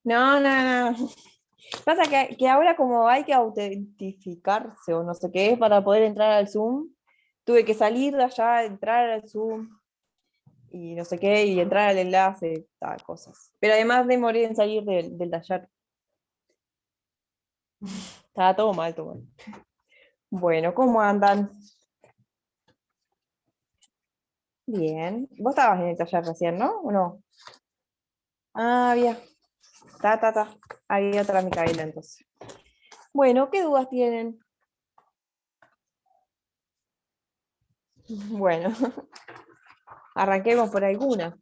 No, no, no. Pasa que ahora como hay que autentificarse o no sé qué para poder entrar al Zoom, tuve que salir de allá, entrar al Zoom y no sé qué, y entrar al enlace, tal, cosas. Pero además demoré en salir del taller. Estaba todo mal, todo mal. Bueno, ¿cómo andan? Bien. Vos estabas en el taller recién, ¿no? ¿O no? Ah, bien. Ta. Ahí otra Micaela, entonces. Bueno, ¿qué dudas tienen? Bueno, arranquemos por alguna.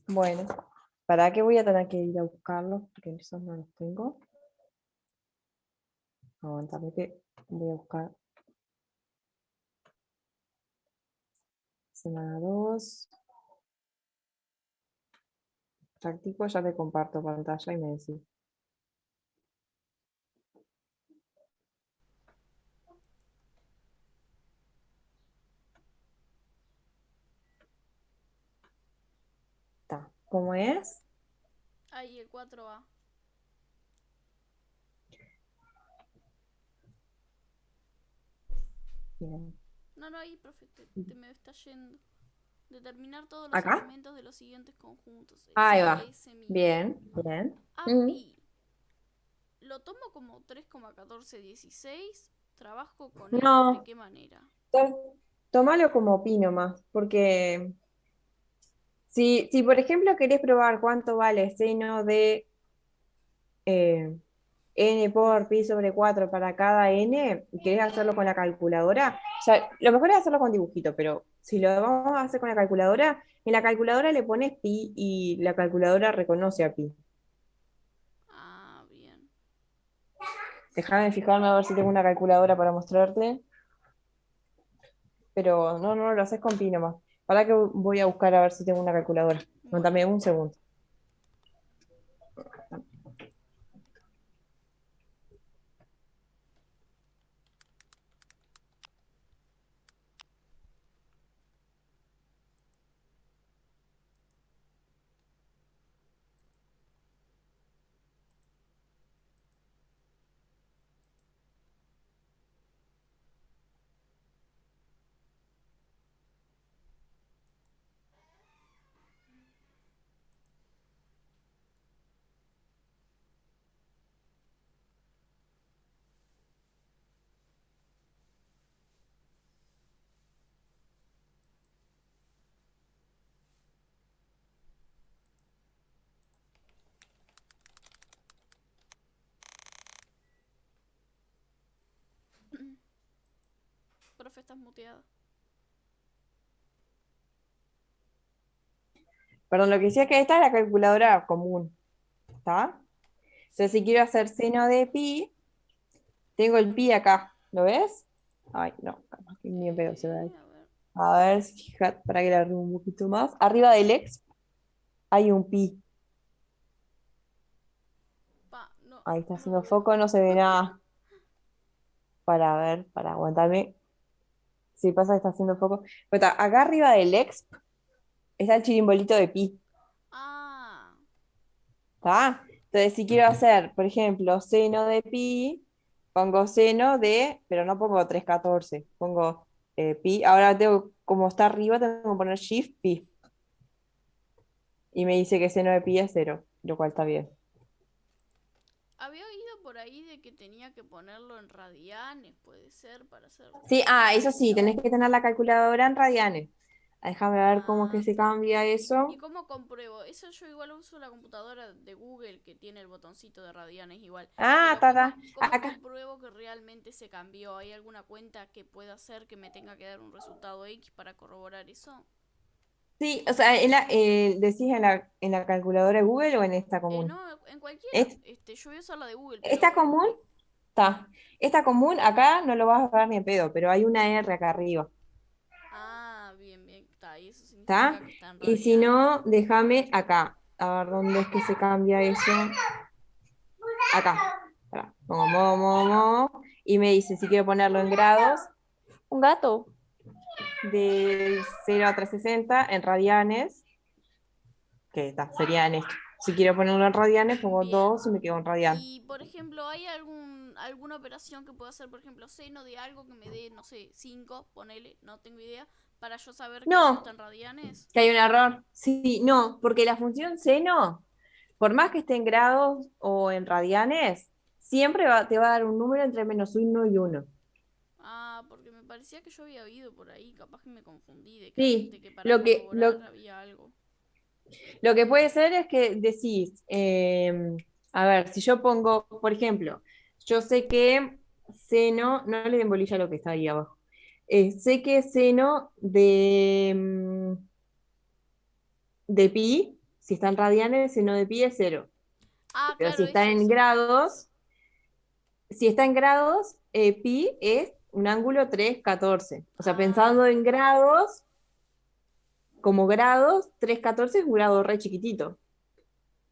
Bueno, ¿para qué voy a tener que ir a buscarlos? Porque esos no los tengo. Aguantame que voy a buscar semana 2. Practico, ya te comparto pantalla y me decís. Está. ¿Cómo es? Ahí el 4A. Bien. No, no, ahí, profe, te me está yendo. Determinar todos los ¿Acá? elementos de los siguientes conjuntos. Ahí Sí, va. ese mismo. Bien, bien. API. Lo tomo como 3,1416. Trabajo con él. ¿De No, qué manera? tómalo como pi nomás, porque si por ejemplo querés probar cuánto vale seno de eh, n por pi sobre 4 para cada n, y querés hacerlo con la calculadora, o sea, lo mejor es hacerlo con dibujito, pero si lo vamos a hacer con la calculadora, en la calculadora le pones pi y la calculadora reconoce a pi. Ah, bien. Déjame fijarme a ver si tengo una calculadora para mostrarte, pero no, lo haces con pi nomás. Para que voy a buscar a ver si tengo una calculadora. Bueno. Dame un segundo. Profe, estás muteada. Perdón, lo que decía es que esta es la calculadora común, ¿está? Entonces, si Sí. quiero hacer seno de pi, tengo el pi acá, ¿lo ves? Ay, no, capaz que ni en pedo se ve ahí. A ver. A ver, fíjate, para que la arriba un poquito más. Arriba del ex hay un pi. Pa, no, Ahí está no haciendo lo veo. foco, no se ve nada. Para ver, para aguantarme. Si pasa que está haciendo foco. Pero acá arriba del ex está el chirimbolito de pi, Ah, ¿está? Entonces, si quiero hacer, por ejemplo, seno de pi, pongo seno de, pero no pongo 3,14, pongo pi. Ahora tengo, como está arriba, tengo que poner shift pi. Y me dice que seno de pi es 0, lo cual está bien. había oído por ahí de que tenía que ponerlo en radianes, puede ser, para hacer Sí, eso sí, tenés simulación. que tener la calculadora en radianes. Déjame ver cómo es Ah, que se está. cambia ¿Y eso. cómo compruebo? Eso yo igual uso la computadora de Google que tiene el botoncito de radianes igual. Ah, Pero ¿cómo, cómo acá. compruebo que realmente se cambió? ¿Hay alguna cuenta que pueda hacer que me tenga que dar un resultado X para corroborar eso? Sí, o sea, ¿decís en la calculadora de Google o en esta común? No, en cualquiera. ¿Es- Yo voy a usar la de Google, ¿Esta pero... común? Está. Esta común acá no lo vas a ver ni en pedo, pero hay una R acá arriba. Ah, bien, bien. Está, y eso ¿Está? significa que está en Y si radianes. no, déjame acá. A ver dónde es que se cambia eso. Acá. Pará. Pongo modo, modo, modo. Y me dice si quiero ponerlo en grados. Un gato. de 0 a 360 en radianes, que serían esto. Si quiero ponerlo en radianes, pongo Bien. 2 y me quedo en radianes. Y por ejemplo, ¿hay alguna operación que pueda hacer, por ejemplo, seno de algo que me dé, no sé, 5 ponele, no tengo idea, para yo saber que eso está No, en radianes? que hay un error. Sí, no, porque la función seno, por más que esté en grados o en radianes, siempre te va a dar un número entre -1 y 1. Ah, porque me parecía que yo había oído por ahí, capaz que me confundí Sí, de que para lo que, corroborar lo, había algo. lo que puede ser es que decís, a ver, si yo pongo, por ejemplo, yo sé que seno, no le den bolilla a lo que está ahí abajo. Sé que seno de pi, si está en radianes, seno de pi es 0. Ah, Pero si claro, está en eso. grados, si está en grados, pi es un ángulo 3,14. O sea, Ah, pensando en grados, como grados, 3,14 es un grado re chiquitito,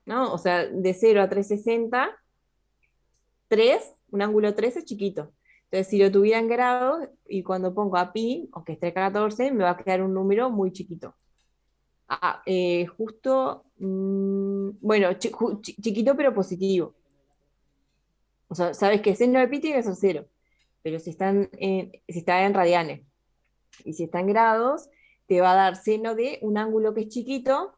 ¿no? O sea, de 0 a 360, 3, un ángulo 3 es chiquito. Entonces, si lo tuviera en grados, y cuando pongo a pi, aunque esté 14, me va a quedar un número muy chiquito. Justo, bueno, chiquito pero positivo. O sea, sabes que seno de pi tiene que ser 0, pero si está en radianes y si está en grados, te va a dar seno de un ángulo que es chiquito,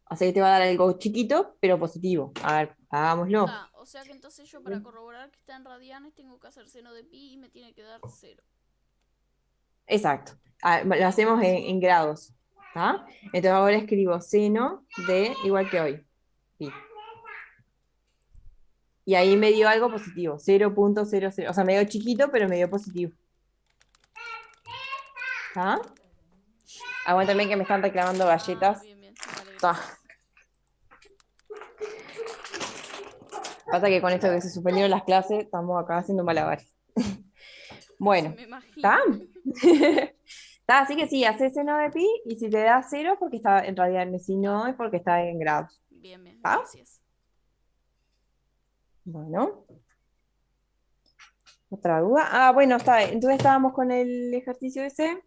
o sea que te va a dar algo chiquito pero positivo. A ver, hagámoslo. ta. O sea que entonces yo para corroborar que está en radianes tengo que hacer seno de pi y me tiene que dar cero. Exacto. Lo Bien, hacemos buenísimo. en grados. ¿Tá? Entonces ahora escribo seno de igual que hoy. Pi. Y ahí me dio algo positivo, 0,00. O sea, me dio chiquito, pero me dio positivo. ¿Tá? Aguántame que me están reclamando Ah, galletas. bien, bien. Dale, Tá. gracias. Pasa que con esto que se suspendieron las clases, estamos acá haciendo malabares. Bueno, Me ¿está? imagino. Está, así que sí, haces seno de pi y si te da 0 porque está en radianes, si Ta. no es porque está en grados. Bien, bien. ¿Está? Gracias. Bueno, otra duda. Ah, bueno, está. Entonces estábamos con el ejercicio ese.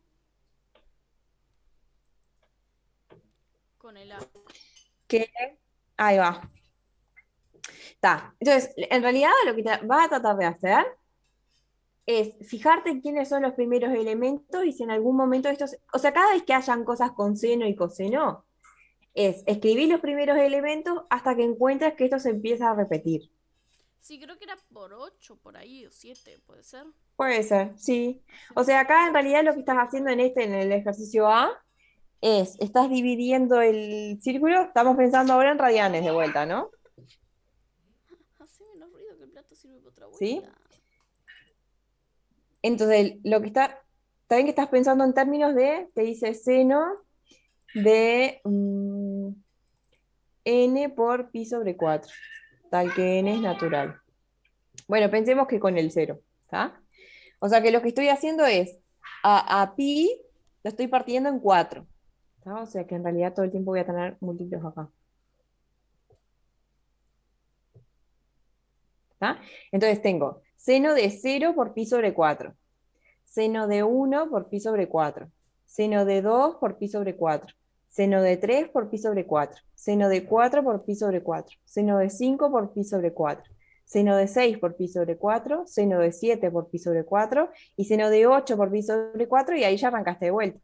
Con el A. Que ahí va. Está. Entonces, en realidad lo que vas a tratar de hacer es fijarte quiénes son los primeros elementos y si en algún momento estos, o sea, cada vez que hayan cosas con seno y coseno, es escribir los primeros elementos hasta que encuentres que esto se empieza a repetir. Sí, creo que era por 8 por ahí, o 7 ¿puede ser? Puede ser, sí. O Hacemos sea, acá en por realidad lo que 7 estás haciendo en el ejercicio A, estás dividiendo el círculo, estamos pensando ahora en radianes de vuelta, ¿no? Hace menos ruido que el plato sirve para otra ¿Sí? vuelta. Entonces, lo que está bien que estás pensando en términos de, te dice seno de n por pi sobre 4, tal que n es natural. Bueno, pensemos que con el cero, ¿está? O sea que lo que estoy haciendo es, a pi lo estoy partiendo en 4, ¿tá? O sea que en realidad todo el tiempo voy a tener múltiplos acá, ¿tá? Entonces tengo seno de 0 por pi sobre 4, seno de 1 por pi sobre 4, seno de 2 por pi sobre 4, seno de 3 por pi sobre 4, seno de 4 por pi sobre 4, seno de 5 por pi sobre 4, seno de 6 por pi sobre 4, seno de 7 por pi sobre 4 y seno de 8 por pi sobre 4 y ahí ya arrancaste de vuelta,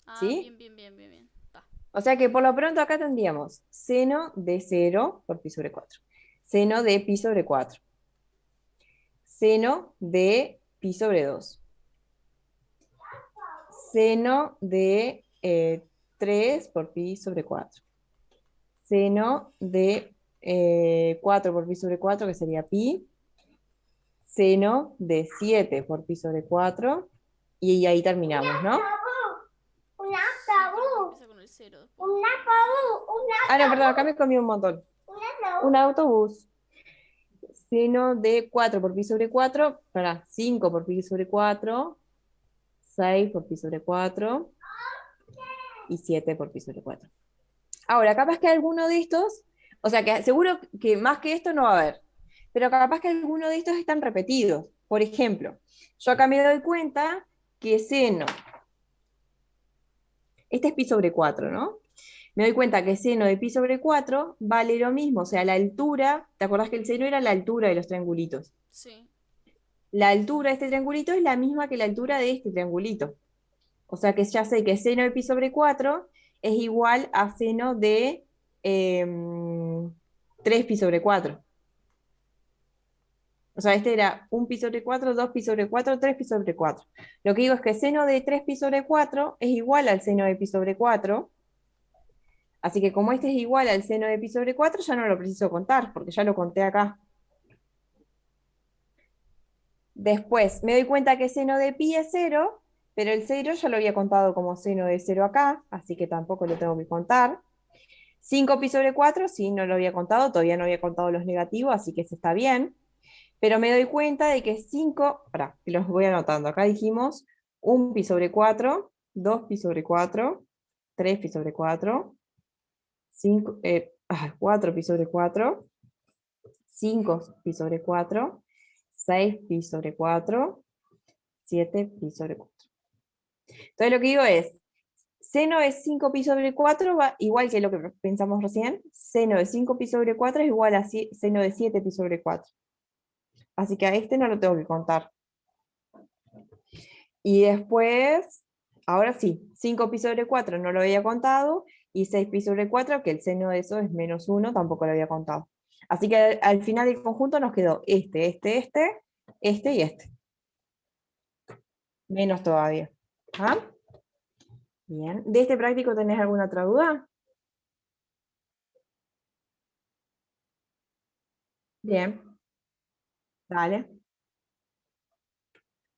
Ah, ¿sí? bien, bien, bien, bien, bien. Ta. O sea que por lo pronto acá tendríamos seno de 0 por pi sobre 4, seno de pi sobre 4, seno de pi sobre 2, seno de 3 por pi sobre 4, seno de 4 por pi sobre 4, que sería pi, seno de 7 por pi sobre 4, y ahí terminamos, ¿no? Sí, creo que empieza con el cero después. Ah, no, perdón, acá me comí un montón. Un autobús. Seno de 4 por pi sobre 4, para 5 por pi sobre 4, 6 por pi sobre 4 y 7 por pi sobre 4. Ahora, capaz que alguno de estos, o sea, que seguro que más que esto no va a haber, pero capaz que alguno de estos están repetidos. Por ejemplo, yo acá me doy cuenta que seno, este es pi sobre 4, ¿no? Me doy cuenta que seno de pi sobre 4 vale lo mismo, o sea, la altura, ¿te acordás que el seno era la altura de los triangulitos? Sí. La altura de este triangulito es la misma que la altura de este triangulito. O sea que ya sé que seno de pi sobre 4 es igual a seno de 3 pi sobre 4. O sea, este era un pi sobre 4, 2 pi sobre 4, 3 pi sobre 4. Lo que digo es que seno de 3 pi sobre 4 es igual al seno de pi sobre 4. Así que como este es igual al seno de pi sobre 4, ya no lo preciso contar, porque ya lo conté acá. Después me doy cuenta que seno de pi es 0, pero el 0 ya lo había contado como seno de 0 acá, así que tampoco lo tengo que contar. 5 pi sobre 4, sí, no lo había contado, todavía no había contado los negativos, así que eso está bien. Pero me doy cuenta de que 5, pará, que los voy anotando. Acá dijimos 1 pi sobre 4, 2 pi sobre 4, 3 pi sobre 4, 4 pi sobre 4, 5 pi sobre 4, 6 pi sobre 4, 7 pi sobre 4. Entonces lo que digo es, seno de 5 pi sobre 4 va igual que lo que pensamos recién, seno de 5 pi sobre 4 es igual a seno de 7 pi sobre 4. Así que a este no lo tengo que contar. Y después, ahora sí, 5 pi sobre 4 no lo había contado, y 6 pi sobre 4, que el seno de eso es menos 1, tampoco lo había contado. Así que al final del conjunto nos quedó este y este. Menos todavía. ¿Ah? Bien. ¿De este práctico tenés alguna otra duda? Bien. Dale.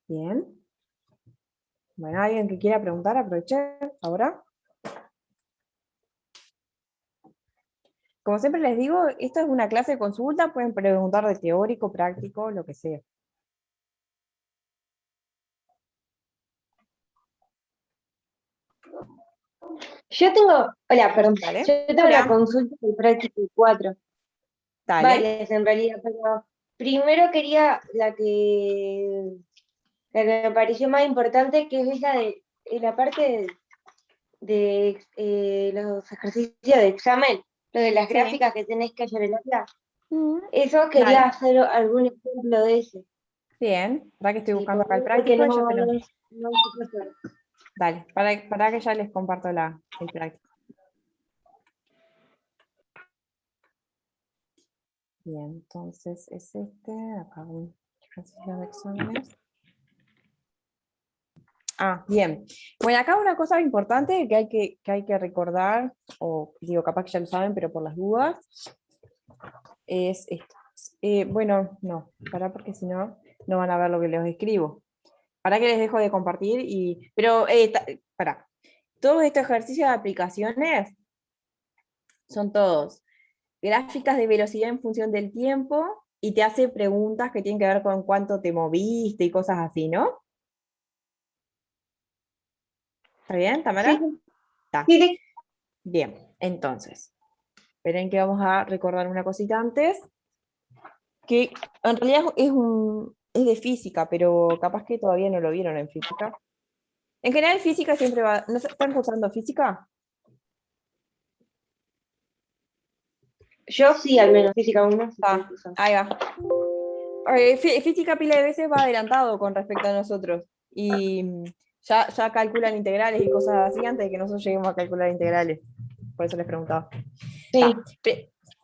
Bien. Bueno, ¿alguien que quiera preguntar? Aproveché ahora. Como siempre les digo, esto es una clase de consulta, pueden preguntar de teórico, práctico, lo que sea. Yo tengo, hola, perdón, ¿Dale? yo tengo la Hola. consulta del práctico 4. Dale. Vale, en realidad, pero primero quería la que me pareció más importante, que es esa de la parte de los ejercicios de examen, lo de las Sí. gráficas que tenés que revelarla. Mm, Eso quería Dale. hacer algún ejemplo de ese. Bien. Para que estoy Sí, buscando acá el porque práctico y ya te lo... no sé hacer. Dale. Para que ya les comparto el práctico. Bien, entonces es este. Acá un ejercicio de exámenes. Bien. Bueno, acá una cosa importante que hay que recordar, o digo, capaz que ya lo saben, pero por las dudas, es esto. Bueno, no, para porque si no, no van a ver lo que les escribo. Para que les dejo de compartir y. Pero, para. Todos estos ejercicios de aplicaciones son todos gráficas de velocidad en función del tiempo y te hace preguntas que tienen que ver con cuánto te moviste y cosas así, ¿no? ¿Está bien, Sí, Tamara? Está. sí, sí. Bien, entonces, esperen que vamos a recordar una cosita antes, que en realidad es de física, pero capaz que todavía no lo vieron en física. En general, física siempre va. ¿No están cursando física? Yo sí, al menos, física 1 sí estoy Ah, cursando. ahí va. Física pila de veces va adelantado con respecto a nosotros. Y ya calculan integrales y cosas así antes de que nosotros lleguemos a calcular integrales. Por eso les preguntaba. Sí, Ta.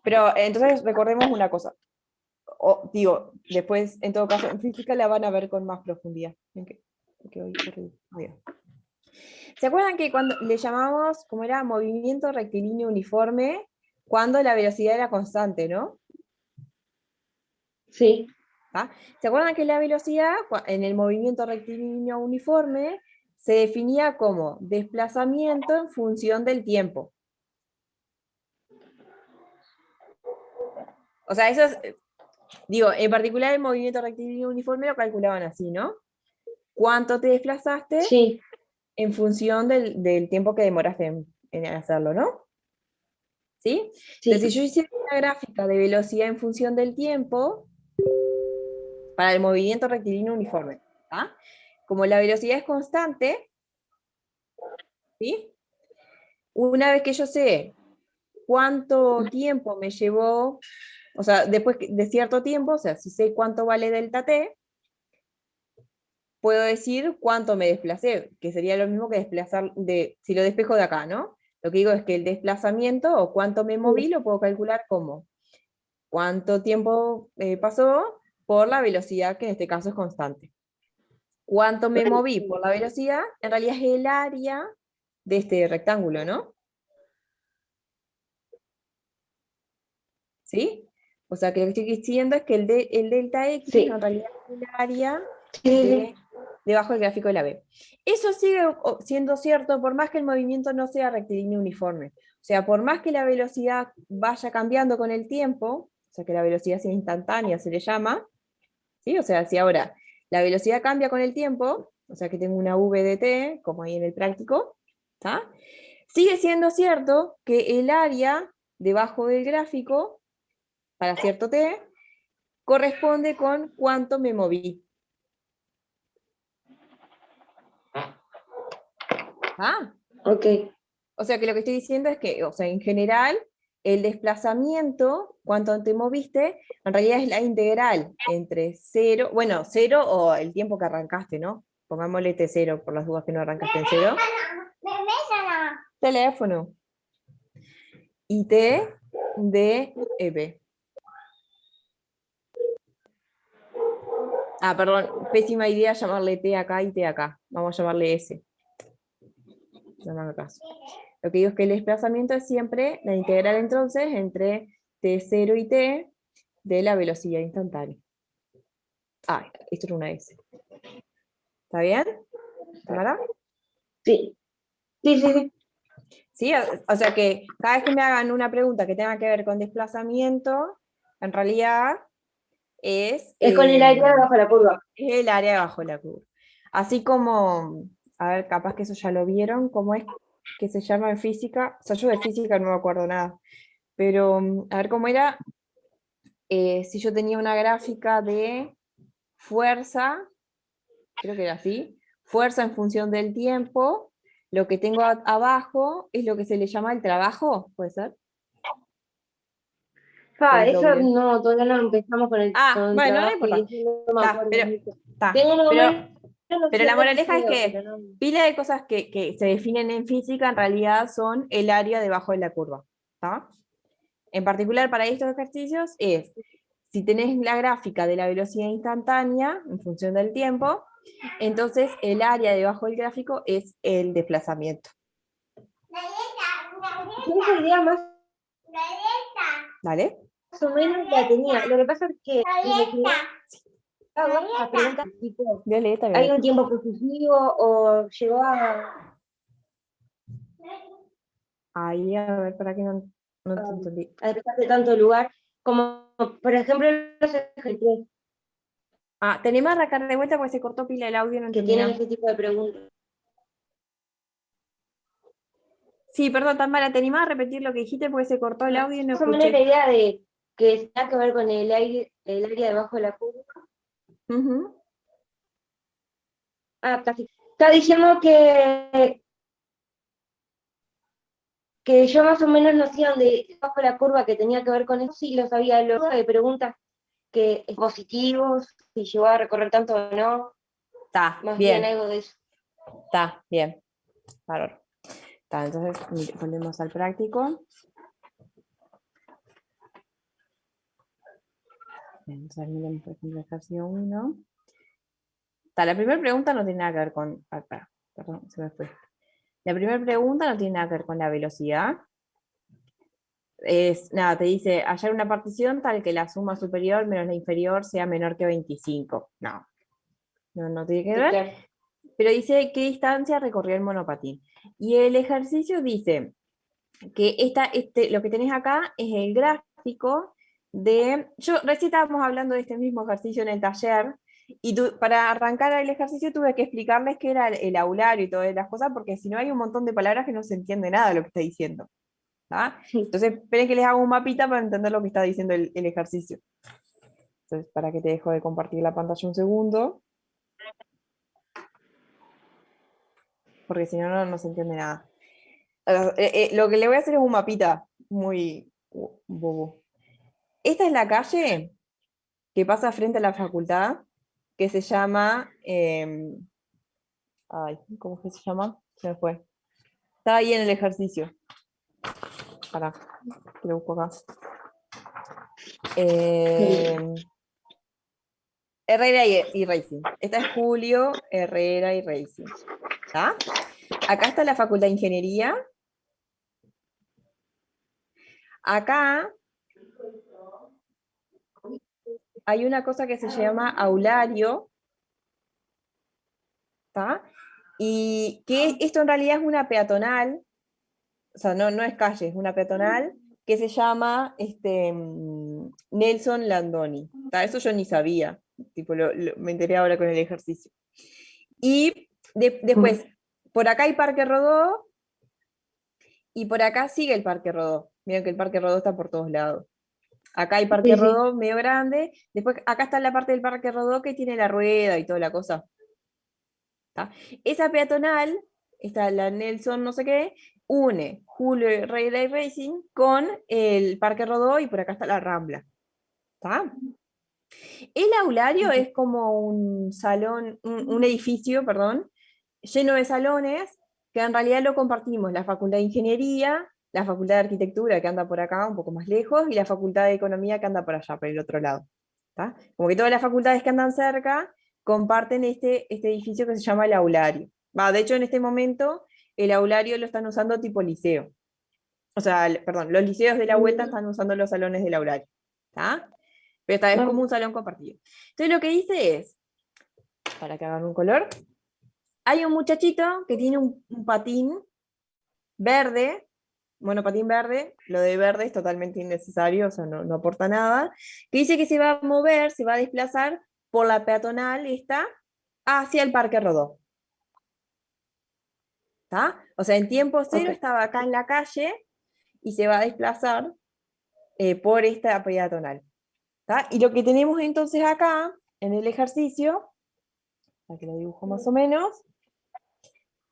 Pero entonces recordemos una cosa. Digo, después, en todo caso, en física la van a ver con más profundidad. Ahí va. ¿Se acuerdan que cuando le llamamos, como era, movimiento rectilíneo uniforme, cuando la velocidad era constante, ¿no? sí, ¿Ah? ¿Se acuerdan que la velocidad en el movimiento rectilíneo uniforme se definía como desplazamiento en función del tiempo? O sea, eso es, digo, en particular el movimiento rectilíneo uniforme lo calculaban así, ¿no? ¿Cuánto te desplazaste sí, en función del tiempo que demoraste en hacerlo, ¿no? ¿Sí? sí. Entonces, si yo hiciera una gráfica de velocidad en función del tiempo para el movimiento rectilíneo uniforme, ¿ah? como la velocidad es constante, ¿sí? Una vez que yo sé cuánto tiempo me llevó, o sea, después de cierto tiempo, o sea, si sé cuánto vale delta t, puedo decir cuánto me desplacé, que sería lo mismo que desplazar, si lo despejo de acá, ¿no? Lo que digo es que el desplazamiento o cuánto me moví lo puedo calcular como cuánto tiempo pasó por la velocidad, que en este caso es constante. Cuánto me moví por la velocidad, en realidad es el área de este rectángulo, ¿no? ¿Sí? O sea, que lo que estoy diciendo es que el delta X Sí, en realidad es el área sí, debajo del gráfico de la B. Eso sigue siendo cierto por más que el movimiento no sea rectilíneo uniforme. O sea, por más que la velocidad vaya cambiando con el tiempo, o sea, que la velocidad sea instantánea, se le llama, ¿sí? O sea, si ahora la velocidad cambia con el tiempo, o sea, que tengo una v de t, como ahí en el práctico, ¿está? Sigue siendo cierto que el área debajo del gráfico, para cierto t, corresponde con cuánto me moví. ¿Ah? ok. O sea que lo que estoy diciendo es que, o sea, en general, el desplazamiento, cuánto te moviste, en realidad es la integral entre cero, bueno, cero o el tiempo que arrancaste, ¿no? Pongámosle T0 por las dudas que no arrancaste en cero. Teléfono. Y T de B. Ah, perdón, pésima idea llamarle T acá y T acá. Vamos a llamarle S. No me haga caso. Lo que digo es que el desplazamiento es siempre la integral entonces entre T0 y T de la velocidad instantánea. Ah, esto era una S. ¿Está bien? ¿Tamara? Sí, sí, sí, sí. Sí, o sea que cada vez que me hagan una pregunta que tenga que ver con desplazamiento, en realidad es, Es con el área bajo la curva. es el área bajo la curva. Así como, a ver, capaz que eso ya lo vieron, cómo es que se llama en física, o sea, yo de física no me acuerdo nada, pero a ver cómo era, si yo tenía una gráfica de fuerza, creo que era así, fuerza en función del tiempo, lo que tengo abajo es lo que se le llama el trabajo, ¿puede ser? Ah, ¿Querés lo eso bien? no, todavía no empezamos Ah, con el bueno, no trabajo y importa. eso no me Está, acuerdo pero, mucho. está, Tengo más o menos pero la noción del moraleja es liceo, pero que no. pila de cosas que se definen en física en realidad son el área debajo de la curva. ¿Está? En particular para estos ejercicios es, si tenés la gráfica de la velocidad instantánea en función del tiempo, entonces el área debajo del gráfico es el desplazamiento. Yo esa idea ¿Vale? más o menos la tenía. Lo que pasa es que me generaba las preguntas tipo, Violeta, ¿hay un Violeta. tiempo positivo o llegó Ahí, a ver, para que no te entendí. a despejar de tanto lugar? Como, por ejemplo, los ejercicios Ah, tenemos que arrancar de vuelta porque se cortó pila el audio, no que entendí tienen nada. ese tipo de preguntas. Sí, perdón, Tamara, ¿te animás a repetir lo que dijiste porque se cortó el audio y no Más o menos la escuché? idea de que tenga que ver con el aire, el área debajo de la curva. Ujú. Ah, casi. Está diciendo que yo más o menos noción de bajo la curva que tenía que ver con eso, sí lo sabía, lo de preguntas que es positivo, si llegó a recorrer tanto o no, Está, más bien bien, algo de eso. está, bien. Bárbaro. Está, entonces volvemos al práctico. Entonces, miren, por ejemplo, ejercicio 1. Está, la primera pregunta no tiene nada que ver con... Acá, perdón, se me fue. La primera pregunta no tiene nada que ver con la velocidad. Es, nada, te dice, hallar una partición tal que la suma superior menos la inferior sea menor que 25. No, no tiene que Sí, ver. claro. Pero dice qué distancia recorrió el monopatín. Y el ejercicio dice que lo que tenés acá es el gráfico de... Yo recién estábamos hablando de este mismo ejercicio en el taller, y para arrancar el ejercicio tuve que explicarles qué era el aulario y todas las cosas, porque si no hay un montón de palabras que no se entiende nada de lo que está diciendo. ¿Ah? Sí. Entonces, esperen que les hago un mapita para entender lo que está diciendo el ejercicio. Entonces, para que te dejo de compartir la pantalla un segundo. porque si no, no se entiende nada. Lo que le voy a hacer es un mapita muy bobo. Esta es la calle que pasa frente a la facultad, que se llama... ay, ¿cómo que se llama? Se me fue. Está ahí en el ejercicio. Pará, que lo busco acá. Herrera y Racing. Esta es Julio, Herrera y Racing. ¿Está? Acá está la Facultad de Ingeniería. Acá hay una cosa que se llama aulario, ¿está? Y que esto en realidad es una peatonal, o sea, no es calle, es una peatonal, que se llama Nelson Landoni. ¿Tá? Eso yo ni sabía, tipo, me enteré ahora con el ejercicio. Y después, por acá hay Parque Rodó, y por acá sigue el Parque Rodó. Miren que el Parque Rodó está por todos lados. Acá hay Parque Sí, sí. Rodó medio grande, después acá está la parte del Parque Rodó que tiene la rueda y toda la cosa. ¿Tá? Esa peatonal, está la Nelson no sé qué, une Julio Rey Racing con el Parque Rodó y por acá está la Rambla. ¿Tá? El aulario es como un salón, un edificio, perdón, lleno de salones que en realidad lo compartimos la Facultad de Ingeniería, la Facultad de Arquitectura que anda por acá, un poco más lejos, y la Facultad de Economía que anda por allá, por el otro lado. ¿Tá? Como que todas las facultades que andan cerca comparten este edificio que se llama el aulario. De hecho, en este momento, el aulario lo están usando tipo liceo. O sea, perdón, los liceos de la vuelta están usando los salones del aulario. ¿Tá? Pero esta vez como un salón compartido. Entonces lo que hice es, para que hagan un color, hay un muchachito que tiene un patín verde, monopatín verde, lo de verde es totalmente innecesario, o sea, no aporta nada, que dice que se va a mover, se va a desplazar por la peatonal esta hacia el Parque Rodó. ¿Tá? O sea, en tiempo cero estaba acá en la calle y se va a desplazar por esta peatonal. ¿Tá? Y lo que tenemos entonces acá, en el ejercicio, para que lo dibujo más o menos,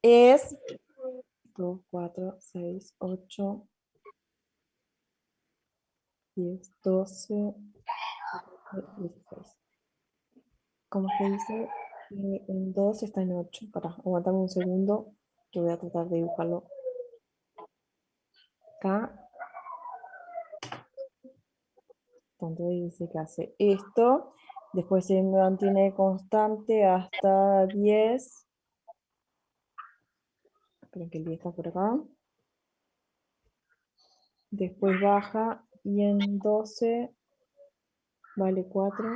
es 2, 4, 6, 8, 10, 12, 16. ¿Cómo se dice? En 2 está en 8. Para, aguantame un segundo, que voy a tratar de dibujarlo acá. Entonces dice que hace esto, después se mantiene constante hasta 10. Esperen que el 10 está por acá. Después baja y en 12 vale 4.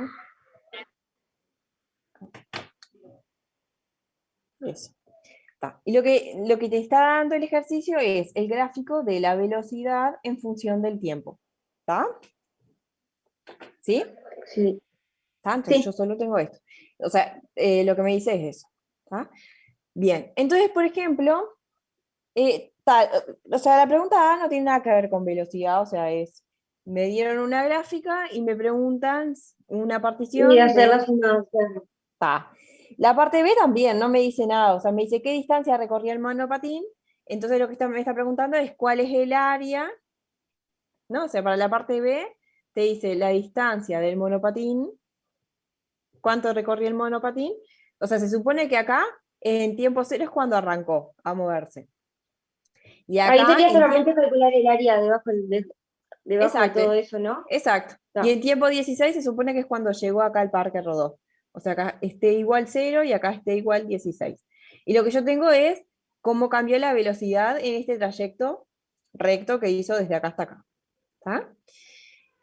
Eso. Está. Y lo que te está dando el ejercicio es el gráfico de la velocidad en función del tiempo. ¿Está? ¿Sí? Sí. ¿Está? Entonces yo solo tengo esto. O sea, lo que me dice es eso. ¿Está? Bien, entonces, por ejemplo, o sea, la pregunta A no tiene nada que ver con velocidad, o sea, me dieron una gráfica y me preguntan una partición Y de... hacer la suma. La parte B también no me dice nada, o sea, me dice qué distancia recorría el monopatín, entonces lo que me está preguntando es cuál es el área, ¿no? O sea, para la parte B te dice la distancia del monopatín, cuánto recorrió el monopatín, o sea, se supone que acá en tiempo cero es cuando arrancó a moverse. Y Ahí acá sería solamente calcular el área debajo de exacto, todo eso, ¿no? exacto. Y en tiempo 16 se supone que es cuando llegó acá al Parque Rodó. O sea, acá esté igual 0 y acá esté igual 16. Y lo que yo tengo es cómo cambió la velocidad en este trayecto recto que hizo desde acá hasta acá. ¿Está?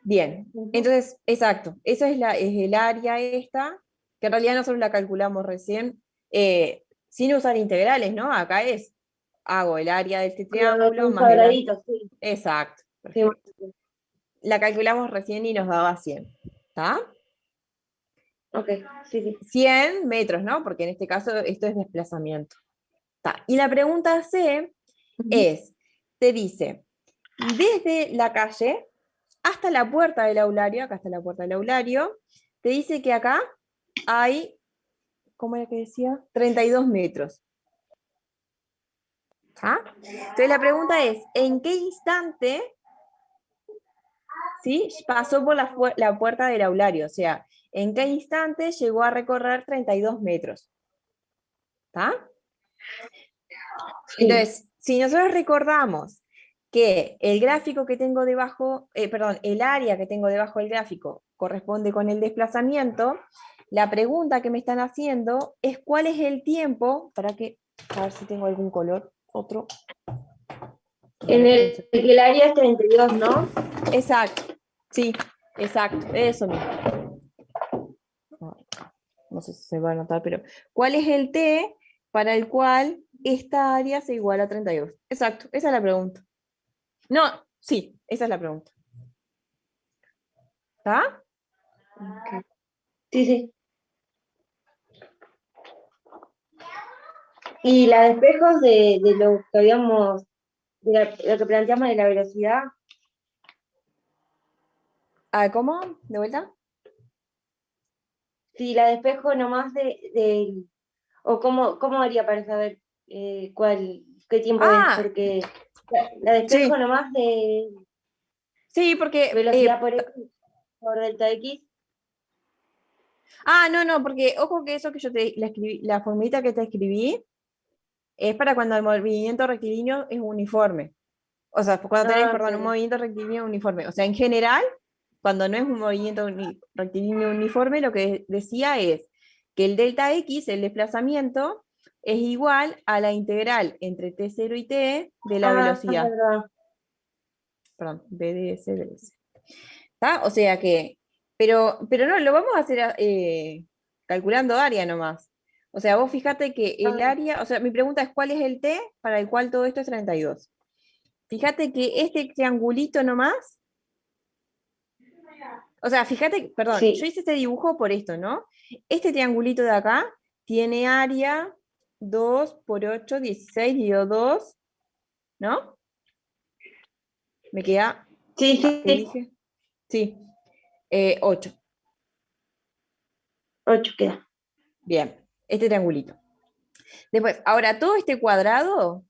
Bien, entonces, exacto, esa es el área esta, que en realidad nosotros la calculamos recién, sin usar integrales, ¿no? Acá hago el área de este triángulo Un más el área. cuadradito, sí. Exacto, Sí. perfecto. La calculamos recién y nos daba 100. ¿Está? Ok, sí, sí. 100 metros, ¿no? Porque en este caso esto es desplazamiento. ¿Está? Y la pregunta C es, te dice, desde la calle hasta la puerta del aulario, acá está la puerta del aulario, te dice que acá hay, ¿cómo era que decía? 32 metros. ¿Ah? Entonces la pregunta es, ¿en qué instante, ¿sí?, pasó por la puerta del aulario? O sea, ¿en qué instante llegó a recorrer 32 metros? ¿Está? Sí. Entonces, si nosotros recordamos que el gráfico que tengo debajo, perdón, el área que tengo debajo del gráfico corresponde con el desplazamiento, la pregunta que me están haciendo es cuál es el tiempo, para que, a ver si tengo algún color, otro. En Bueno, el que el área es 32, ¿no? exacto, sí, exacto, eso mismo. No sé si se va a notar, pero ¿cuál es el t para el cual esta área se iguala a 32? Exacto, esa es la pregunta. No, sí, esa es la pregunta. ¿Está? Okay. Sí, sí. Y la de espejos de lo que habíamos, lo que planteamos de la velocidad, Ah, ¿cómo? ¿De vuelta? si la de espejo nomás o cómo haría para saber qué tiempo es, Ah, porque la de espejo sí, nomás de sí, porque... velocidad por X por delta X. no, no, porque ojo que eso que yo la formulita que te escribí es para cuando el movimiento rectilíneo es uniforme. O sea, cuando tenés, Ah, perdón, un claro. movimiento rectilíneo uniforme. O sea, en general, cuando no es un movimiento rectilíneo uniforme, lo que decía es que el delta X, el desplazamiento, es igual a la integral entre t0 y t de la Ah, es velocidad. verdad. Perdón, BDS. ¿Está? O sea que, pero no, lo vamos a hacer calculando área nomás. O sea, vos fíjate que el Ah, área, o sea, mi pregunta es ¿cuál es el t para el cual todo esto es 32? Fíjate que este triangulito nomás, o sea, fíjate, perdón, yo sí, hice este dibujo por esto, ¿no? Este triangulito de acá tiene área 2 por 8, 16, dividido 2, ¿no? Me queda, sí, ¿qué sí, dije? Sí, 8. 8 queda. Bien, este triangulito. Después, ahora todo este cuadrado,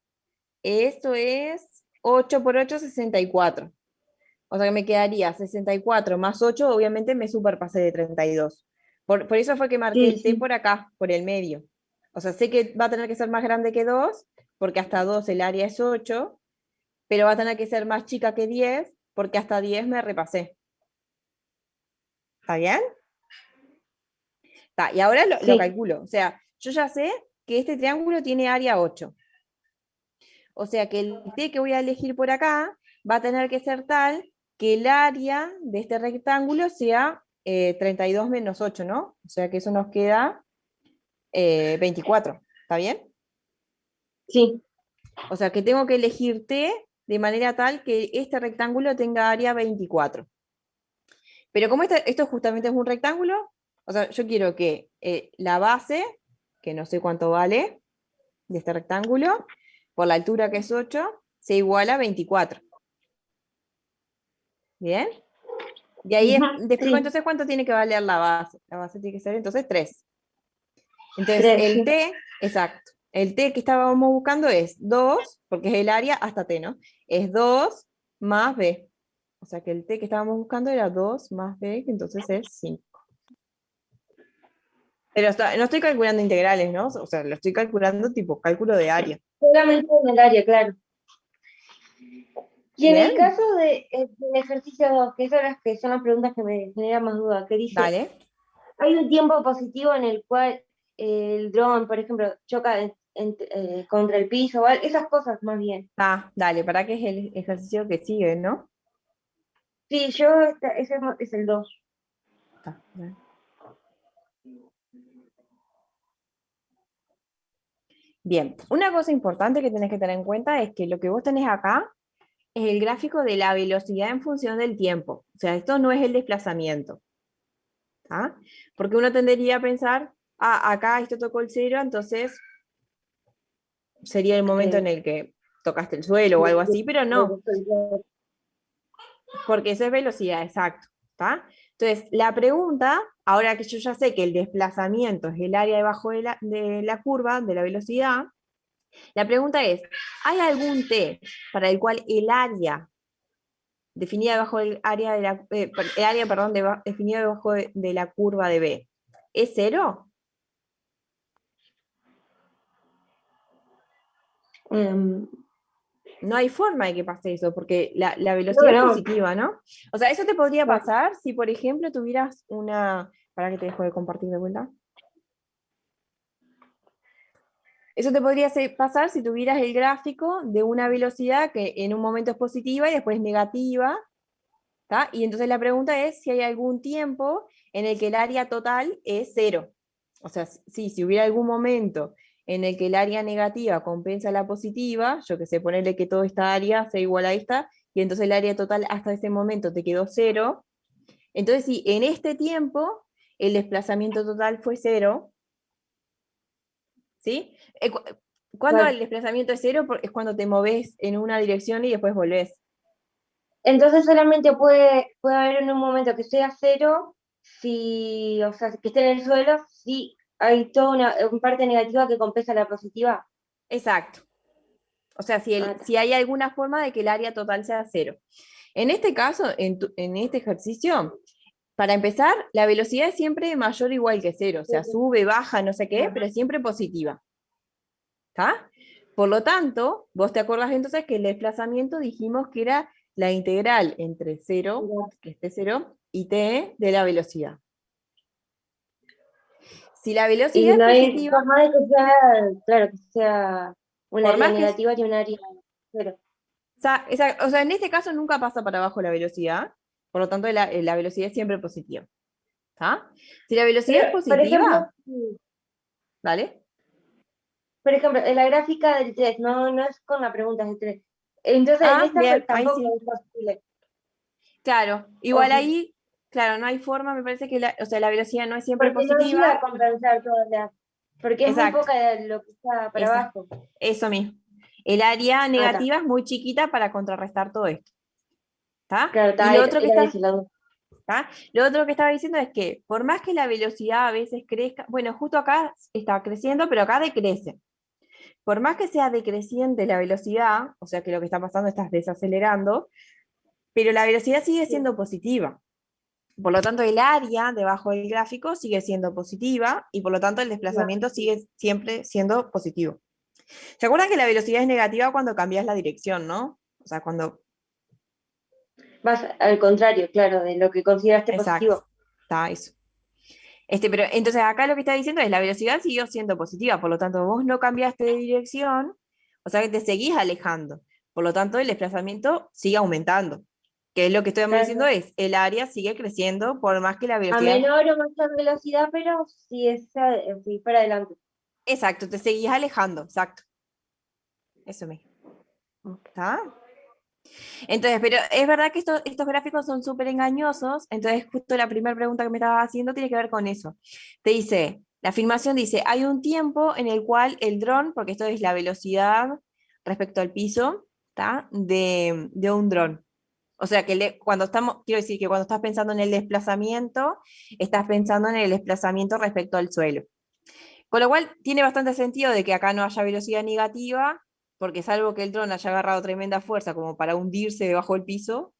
esto es 8 por 8, 64. O sea que me quedaría 64 más 8, obviamente me superpasé de 32. Por eso fue que marqué Sí, el t sí, por acá, por el medio. O sea, sé que va a tener que ser más grande que 2, porque hasta 2 el área es 8, pero va a tener que ser más chica que 10, porque hasta 10 me repasé. ¿Está bien? Está, y ahora lo sí, calculo. O sea, yo ya sé que este triángulo tiene área 8. O sea que el t que voy a elegir por acá va a tener que ser tal que el área de este rectángulo sea 32 menos 8, ¿no? O sea que eso nos queda 24. ¿Está bien? sí. O sea que tengo que elegir t de manera tal que este rectángulo tenga área 24. Pero como esto justamente es un rectángulo, o sea, yo quiero que la base, que no sé cuánto vale, de este rectángulo, por la altura que es 8, se iguala a 24. ¿Bien? Y ahí Ujú, después, sí, entonces, ¿cuánto tiene que valer la base? La base tiene que ser entonces 3. Entonces, 3, el sí. t, exacto. El t que estábamos buscando es 2, porque es el área hasta t, ¿no? Es 2 más b. O sea que el t que estábamos buscando era 2 más b, que entonces es 5. Pero no estoy calculando integrales, ¿no? O sea, lo estoy calculando tipo cálculo de área. Solamente en el área, claro. Y en el ¿Bien? caso del ejercicio 2, que son las preguntas que me generan más duda, que dice, Dale. hay un tiempo positivo en el cual el dron, por ejemplo, choca contra el piso, o esas cosas más bien. Dale, para qué es el ejercicio que sigue, ¿no? Sí, ese es el 2. Dale. Bien, una cosa importante que tenés que tener en cuenta es que lo que vos tenés acá es el gráfico de la velocidad en función del tiempo. O sea, esto no es el desplazamiento. ¿Ah? Porque uno tendería a pensar, acá esto tocó el cero, entonces sería el momento en el que tocaste el suelo o algo así, pero no, porque eso es velocidad, exacto. ¿Está? Entonces, la pregunta, ahora que yo ya sé que el desplazamiento es el área debajo de la curva, de la velocidad, La pregunta es, ¿hay algún t para el cual el área definida debajo del área de la, el área, perdón, definida debajo de la curva de B es 0? Em, No hay forma de que pase eso, porque la Creo velocidad que es no. positiva, ¿no? O sea, eso te podría Bueno, pasar si, por ejemplo, tuvieras una... ¿Para que te dejo de compartir de vuelta? Eso te podría pasar si tuvieras el gráfico de una velocidad que en un momento es positiva y después negativa, ¿tá? Y entonces la pregunta es si hay algún tiempo en el que el área total es 0. O sea, sí, si hubiera algún momento en el que el área negativa compensa la positiva, yo que sé, ponerle que toda esta área sea igual a esta, y entonces el área total hasta ese momento te quedó 0. Entonces, si en este tiempo el desplazamiento total fue 0, ¿sí? Cuando el claro. desplazamiento es 0 es cuando te moves en una dirección y después volvés. Entonces solamente puede haber en un momento que sea cero, si, o sea, que esté en el suelo, si hay toda una parte negativa que compensa la positiva. Exacto. O sea, si, Ah, está. si hay alguna forma de que el área total sea 0. En este caso, en este ejercicio, para empezar, la velocidad es siempre mayor o igual que 0. O sea, sube, baja, no sé qué, pero es siempre positiva. ¿Está? Por lo tanto, vos te acordás entonces que el desplazamiento dijimos que era la integral entre 0, que esté 0, y t de la velocidad. Si la Y velocidad es no hay positiva, forma de que sea, claro, que sea un por área más que... negativa y un área cero. O sea, en este caso nunca pasa para abajo la velocidad, por lo tanto la velocidad es siempre positiva. ¿Está? Si la velocidad Pero, es por ejemplo, positiva, ¿vale? en la gráfica del 3 no es con la pregunta del 3. Entonces, en Ah, esta bien, ahí tampoco sí. es posible. Claro, O igual sí, ahí, claro, no hay forma, me parece que o sea, la velocidad no es siempre porque no llega a positiva. compensar todas las. Porque es muy Exacto, poca lo que está para esa, abajo. eso mismo. El área Ah, está. negativa es muy chiquita para contrarrestar todo esto. ¿Está? Claro, Y está, era ese lado. lo otro que estaba diciendo es que por más que la velocidad a veces crezca, bueno, justo acá está creciendo, pero acá decrece. Por más que sea decreciente la velocidad, o sea que lo que está pasando estás desacelerando, pero la velocidad sigue Sí. siendo positiva. Por lo tanto, el área debajo del gráfico sigue siendo positiva y por lo tanto el No, desplazamiento sigue siempre siendo positivo. ¿Se acuerdan que la velocidad es negativa cuando cambias la dirección, no? O sea, cuando... vas al contrario, claro, de lo que consideraste Exacto, positivo. está eso. Pero entonces acá lo que está diciendo es la velocidad siguió siendo positiva, por lo tanto vos no cambiaste de dirección, o sea que te seguís alejando. Por lo tanto, el desplazamiento sigue aumentando. Que es lo que estamos diciendo Claro. es, el área sigue creciendo por más que la A velocidad... menor o mayor velocidad, pero si para adelante. Exacto, te seguís alejando, exacto. Eso mismo. Ok. ¿Está? Entonces, pero es verdad que estos gráficos son súper engañosos, entonces justo la primera pregunta que me estaba haciendo tiene que ver con eso. Te dice, la afirmación dice, hay un tiempo en el cual el dron, porque esto es la velocidad respecto al piso, ¿está? De un dron. O sea que cuando estamos, quiero decir que cuando estás pensando en el desplazamiento, estás pensando en el desplazamiento respecto al suelo. Con lo cual tiene bastante sentido de que acá no haya velocidad negativa, porque salvo que el dron haya agarrado tremenda fuerza como para hundirse debajo del piso,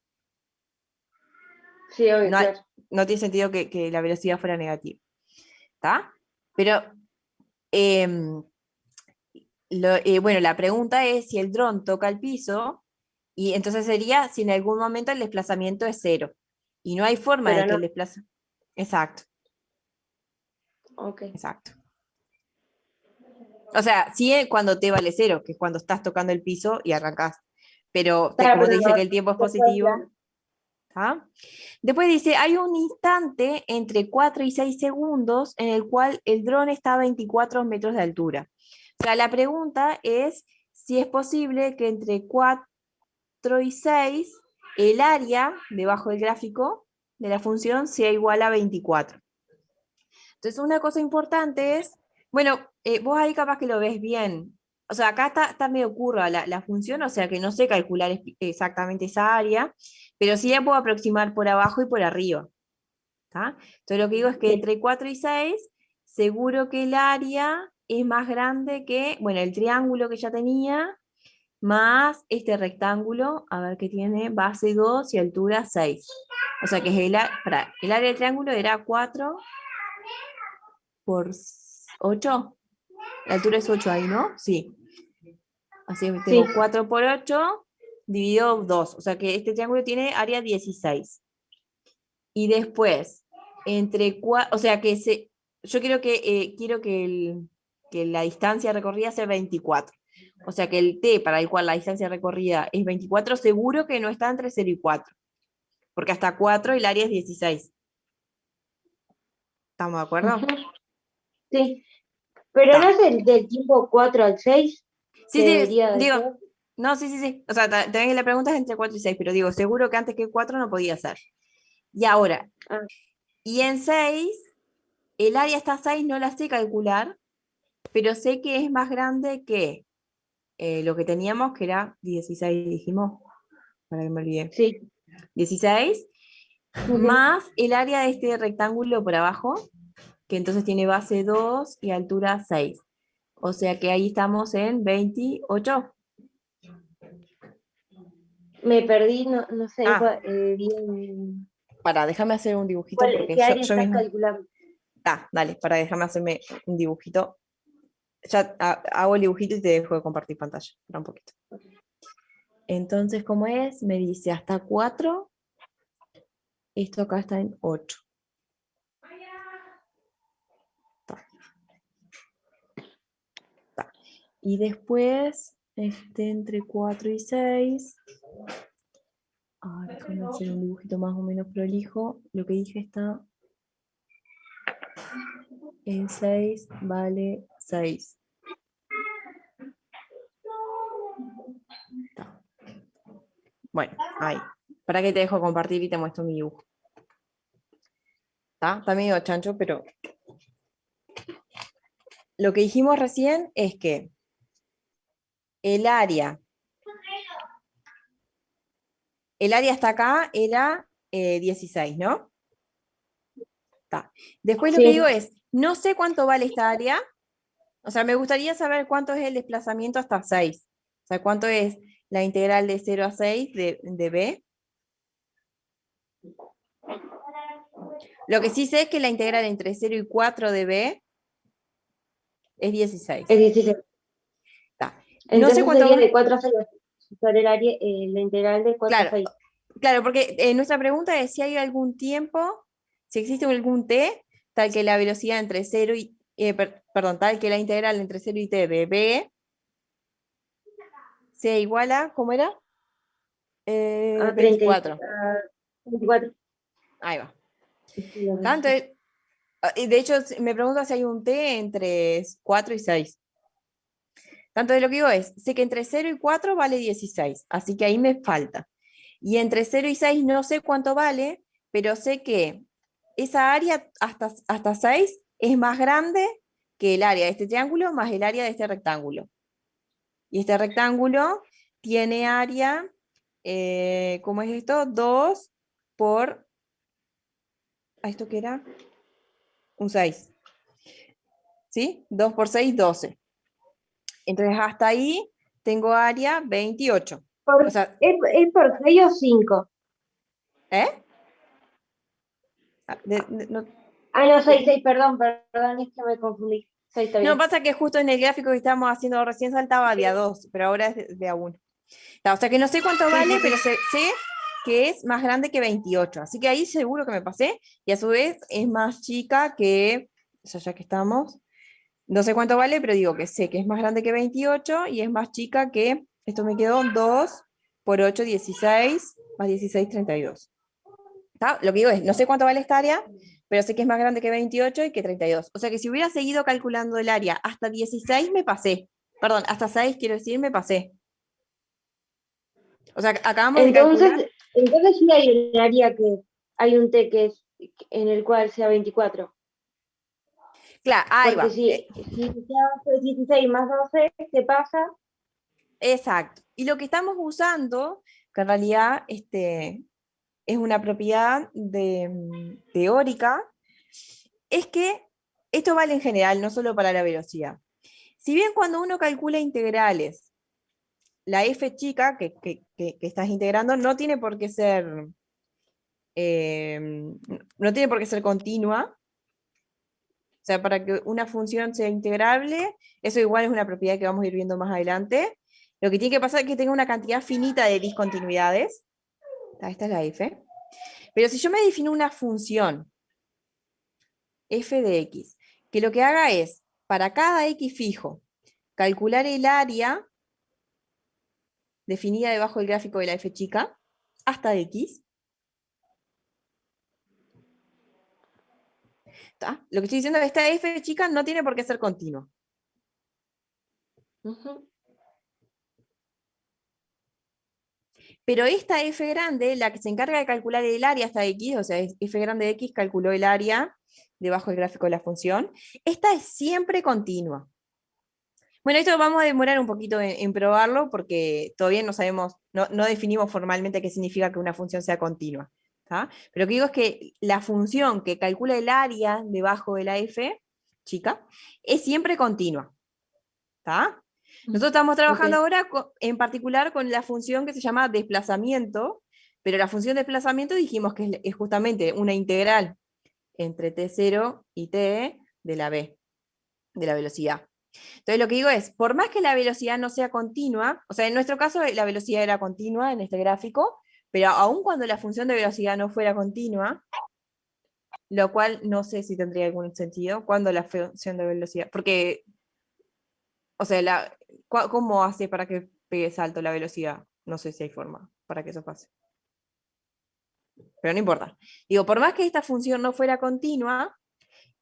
Sí, obvio, no, claro. no tiene sentido que la velocidad fuera negativa. ¿Está? Pero, em, bueno, la pregunta es si el dron toca el piso, y entonces sería si en algún momento el desplazamiento es 0. Y no hay forma de Pero que no. el desplazamiento... Exacto, Ok. exacto. O sea, sí cuando t vale 0, que es cuando estás tocando el piso y arrancás. Pero Está, como te pero dice que el tiempo es después, claro. positivo, ¿tá? Después dice, hay un instante entre 4 y 6 segundos en el cual el dron está a 24 metros de altura. O sea, la pregunta es si es posible que entre 4 y 6 el área debajo del gráfico de la función sea igual a 24. Entonces, una cosa importante es, bueno, vos ahí capaz que lo ves bien. O sea, acá está medio curva la función, o sea que no sé calcular exactamente esa área, pero sí la puedo aproximar por abajo y por arriba. ¿Tá? Entonces lo que digo es que Sí. entre 4 y 6, seguro que el área es más grande que, bueno, el triángulo que ya tenía, más este rectángulo, a ver qué tiene, base 2 y altura 6. O sea que es el área del triángulo era 4 por 8. La altura es 8 ahí, ¿no? Sí. Así que tengo Sí. 4 por 8 dividido 2. O sea que este triángulo tiene área 16. Y después, o sea que yo quiero que la distancia recorrida sea 24. O sea que el t para el cual la distancia recorrida es 24, seguro que no está entre 0 y 4. Porque hasta 4 el área es 16. ¿Estamos de acuerdo? Ujú, sí. Pero no Está. es el del tiempo 4 al 6 Sí, que sí, debería de digo. ser. No, sí, sí, sí. O sea, también la pregunta es entre 4 y 6, pero digo, seguro que antes que 4 no podía ser. Y ahora, Ah, y en 6 el área hasta 6 no la sé calcular, pero sé que es más grande que lo que teníamos, que era 16, dijimos, para que me olvidé. sí. 16 Ujú. más el área de este rectángulo por abajo, que entonces tiene base 2 y altura 6. O sea que ahí estamos en 28. Me perdí, no, no sé Ah, bien déjame hacer un dibujito porque qué área yo estás mismo. calculando. Dale, déjame hacerme un dibujito. Ya hago el dibujito y te dejo de compartir pantalla. Espera un poquito. Entonces, ¿cómo es? Me dice hasta 4. Esto acá está en 8. Ta, ta. Y después, entre 4 y 6. Déjame hacer un dibujito más o menos prolijo. Lo que dije está en 6, vale 6. Ta. Bueno, ahí. ¿Para qué te dejo compartir y te muestro mi dibujo? Está medio chancho, pero lo que dijimos recién es que el área hasta acá era 16, ¿no? Está. Después lo que digo Sí. es, no sé cuánto vale esta área, o sea, me gustaría saber cuánto es el desplazamiento hasta 6. O sea, cuánto es la integral de 0 a 6 de B. Lo que sí sé es que la integral entre 0 y 4 de B es 16. Es 16. Está. No sé Entonces cuánto sería va. de 4 a 6 sobre el área, la integral de 4 a Claro, 6. claro, porque nuestra pregunta es si hay algún tiempo, si existe algún t, tal que la velocidad entre 0 y, perdón, tal que la integral entre 0 y t de b sea igual a, ¿cómo era? A 30, 24. 24. Ahí va. Sí, a ver, Tanto, sí. y de hecho, me pregunta si hay un t entre 4 y 6. Tanto de lo que digo es, sé que entre 0 y 4 vale 16, así que ahí me falta. Y entre 0 y 6 no sé cuánto vale, pero sé que esa área hasta 6 es más grande que el área de este triángulo más el área de este rectángulo. Y este rectángulo tiene área, ¿cómo es esto? 2 por, ¿a esto qué era? Un 6. ¿Sí? 2 por 6, 12. Entonces hasta ahí tengo área 28. O sea, ¿Es por 6 o 5? ¿eh? No, Ah, no, 6, 6, perdón, perdón, es que me confundí. 6 está no, bien. pasa que justo en el gráfico que estábamos haciendo recién saltaba de a 2, pero ahora es de a 1. O sea que no sé cuánto Sí, vale, sí, pero sí. sé que es más grande que 28. Así que ahí seguro que me pasé. Y a su vez es más chica que, o sea, ya que estamos, no sé cuánto vale, pero digo que sé que es más grande que 28 y es más chica que, esto me quedó 2 por 8, 16, más 16, 32. ¿Está? Lo que digo es, no sé cuánto vale esta área, pero sé que es más grande que 28 y que 32. O sea que si hubiera seguido calculando el área hasta 16 me pasé. Perdón, hasta 6 quiero decir, me pasé. O sea, acabamos de calcular. Entonces, entonces sí hay un área que hay un T que es en el cual sea 24. Claro, ahí Porque va. si sea 16 más 12, ¿qué pasa? Exacto. Y lo que estamos usando, que en realidad es una propiedad teórica, es que esto vale en general, no solo para la velocidad. Si bien cuando uno calcula integrales, la f chica que estás integrando no tiene por qué ser, no tiene por qué ser continua. O sea, para que una función sea integrable, eso igual es una propiedad que vamos a ir viendo más adelante. Lo que tiene que pasar es que tenga una cantidad finita de discontinuidades. Esta es la f. Pero si yo me defino una función f de x, que lo que haga es, para cada x fijo, calcular el área definida debajo del gráfico de la f chica, hasta x. ¿Tá? Lo que estoy diciendo es que esta f chica no tiene por qué ser continua. Pero esta f grande, la que se encarga de calcular el área hasta x, o sea, f grande de x calculó el área debajo del gráfico de la función, esta es siempre continua. Bueno, esto vamos a demorar un poquito en probarlo porque todavía no sabemos, no definimos formalmente qué significa que una función sea continua. ¿Tá? Pero lo que digo es que la función que calcula el área debajo de la f chica es siempre continua. ¿Tá? Nosotros estamos trabajando ahora en particular con la función que se llama desplazamiento, pero la función desplazamiento dijimos que es justamente una integral entre t0 y t de la v, de la velocidad. Entonces lo que digo es, por más que la velocidad no sea continua, o sea, en nuestro caso la velocidad era continua en este gráfico, pero aun cuando la función de velocidad no fuera continua, lo cual no sé si tendría algún sentido, cuando la función de velocidad, porque, o sea, ¿cómo hace para que pegue salto la velocidad? No sé si hay forma para que eso pase. Pero no importa. Digo, por más que esta función no fuera continua,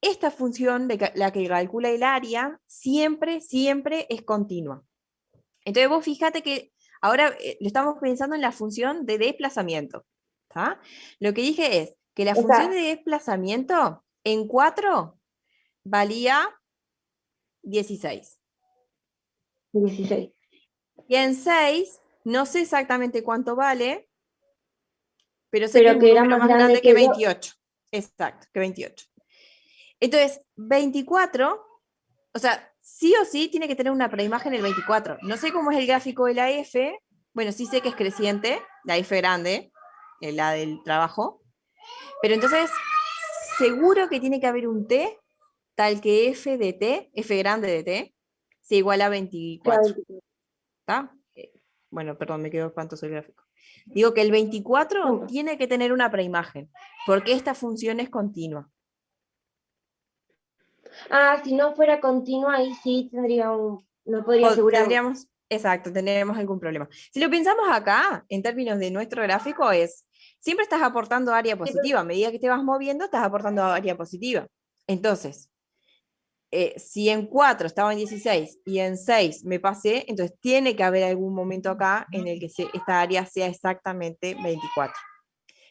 esta función, la que calcula el área, siempre es continua. Entonces vos fíjate que ahora lo estamos pensando en la función de desplazamiento. ¿Tá? Lo que dije es que la función de desplazamiento en 4 valía 16. 16. Y en 6, no sé exactamente cuánto vale, pero sé que es un era número más grande que 28. Exacto, que 28. Entonces, 24, o sea, sí o sí tiene que tener una preimagen el 24. No sé cómo es el gráfico de la F, bueno, sí sé que es creciente, la F grande, la del trabajo, pero entonces seguro que tiene que haber un T tal que F de T, F grande de T, sea igual a 24. ¿Está? Bueno, perdón, me quedo espantoso el gráfico. Digo que el 24 tiene que tener una preimagen, porque esta función es continua. Si no fuera continua, ahí sí tendría no podría asegurar. Exacto, tendríamos algún problema. Si lo pensamos acá, en términos de nuestro gráfico, siempre estás aportando área positiva. A medida que te vas moviendo, estás aportando área positiva. Entonces, si en 4 estaba en 16 y en 6 me pasé, entonces tiene que haber algún momento acá en el que esta área sea exactamente 24.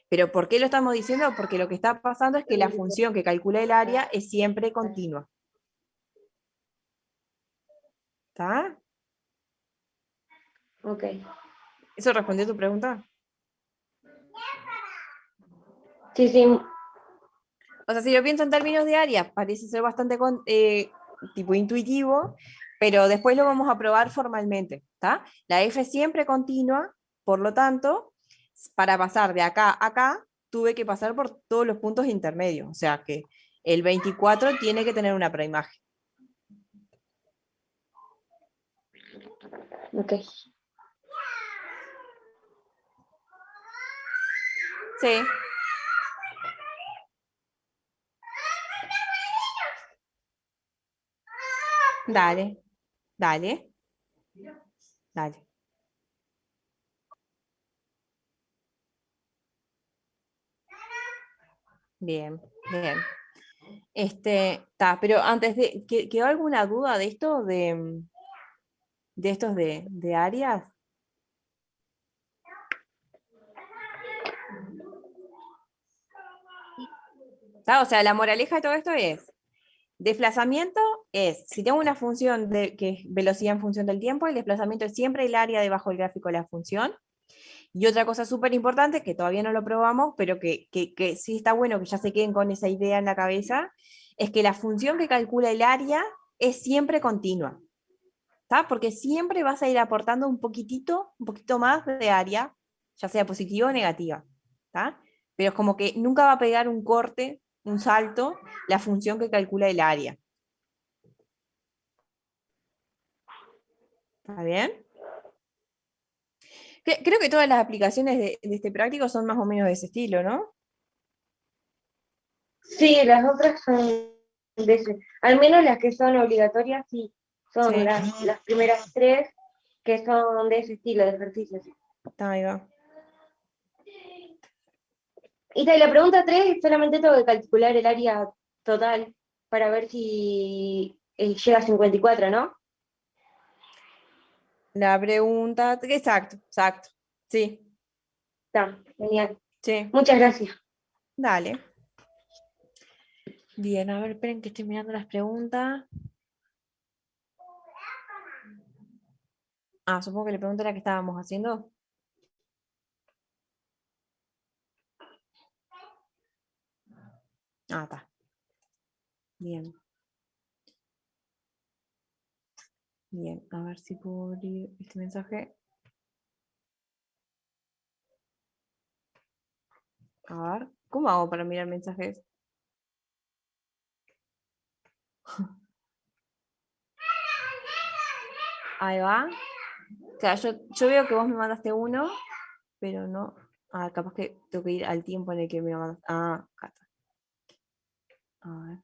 ¿Pero por qué lo estamos diciendo? Porque lo que está pasando es que la función que calcula el área es siempre continua. ¿Está? Ok. ¿Eso respondió a tu pregunta? Sí, sí. O sea, si lo pienso en términos de área, parece ser bastante tipo intuitivo, pero después lo vamos a probar formalmente. ¿Tá? La F es siempre continua, por lo tanto, para pasar de acá a acá, tuve que pasar por todos los puntos intermedios. O sea que el 24 tiene que tener una preimagen. Ok. Sí. Dale, dale, dale. Bien, bien. Pero antes de, ¿quedó alguna duda de esto de estos de áreas? O sea, la moraleja de todo esto es, desplazamiento es, si tengo una función que es velocidad en función del tiempo, el desplazamiento es siempre el área debajo del gráfico de la función. Y otra cosa súper importante, que todavía no lo probamos, pero que sí está bueno que ya se queden con esa idea en la cabeza, es que la función que calcula el área es siempre continua. ¿está? Porque siempre vas a ir aportando un poquito más de área, ya sea positiva o negativa, ¿está? Pero es como que nunca va a pegar un corte, un salto, la función que calcula el área. ¿Está bien? Creo que todas las aplicaciones de este práctico son más o menos de ese estilo, ¿no? Sí, las otras son al menos las que son obligatorias, sí, son Sí, las primeras tres que son de ese estilo de ejercicios. ahí va. Y la pregunta 3 solamente tengo que calcular el área total para ver si llega a 54, ¿no? La pregunta, exacto, exacto. Sí, Está, genial. sí, Muchas gracias. dale. Bien, a ver, esperen que estoy mirando las preguntas. Ah, supongo que la pregunta era que estábamos haciendo. Ah, está. Bien, bien. A ver si puedo abrir este mensaje. A ver, ¿cómo hago para mirar mensajes? Ahí va. O sea, yo veo que vos me mandaste uno, pero no. Ah, capaz que tengo que ir al tiempo en el que me mandaste. Ah, acá está. A ver,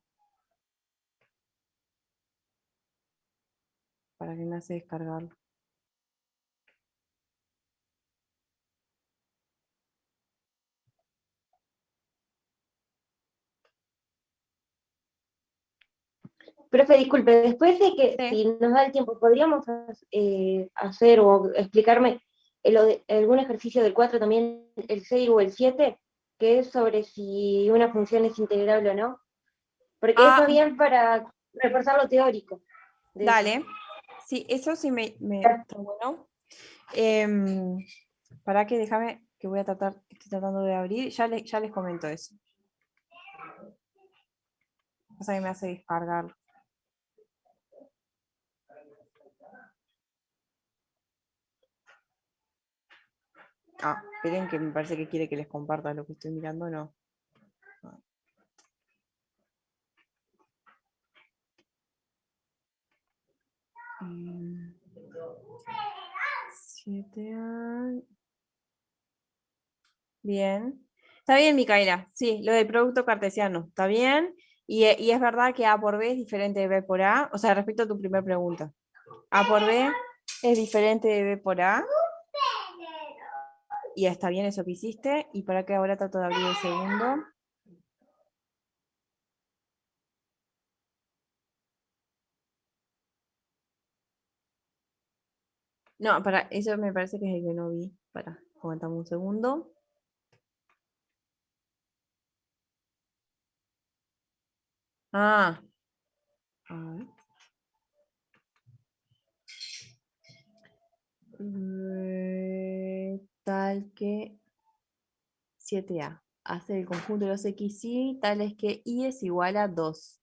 para que me hace descargarlo. Profe, disculpe, después de que, Sí. si nos da el tiempo, ¿podríamos hacer o explicarme algún ejercicio del 4 también, el 6 o el 7, que es sobre si una función es integrable o no? Porque eso Ah, es bien para reforzar lo teórico de eso. dale. Sí, eso sí está bueno. Em, para que déjame, que voy a tratar, estoy tratando de abrir, ya les comento eso. Pasa que me hace descargar. Ah, esperen que me parece que quiere que les comparta lo que estoy mirando, no. Mm, 7A. Bien. Está bien, Micaela. Sí, lo del producto cartesiano. Está bien. Y es verdad que A por B es diferente de B por A. O sea, respecto a tu primera pregunta. A por B es diferente de B por A. Y está bien eso que hiciste. Y para que ahora trato de abrir el segundo. No, para eso me parece que es el que no vi. Para, comentamos un segundo. Ah, a ver. Tal que 7A. Hace el conjunto de los x y tales que y es igual a 2.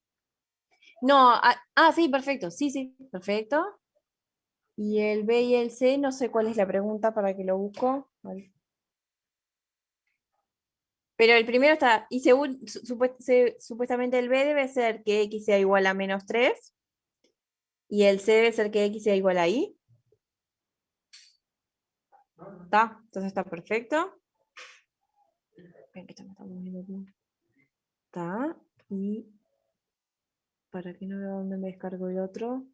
No, sí, perfecto. Sí, sí, perfecto. Y el B y el C, no sé cuál es la pregunta para que lo busco. Vale. Pero el primero está, y según, supuestamente el B debe ser que x sea igual a -3 y el C debe ser que x sea igual a y. ¿Está? Entonces está perfecto. Ven que esto me está moviendo aquí. Está. Y para que no vea dónde me descargo el otro.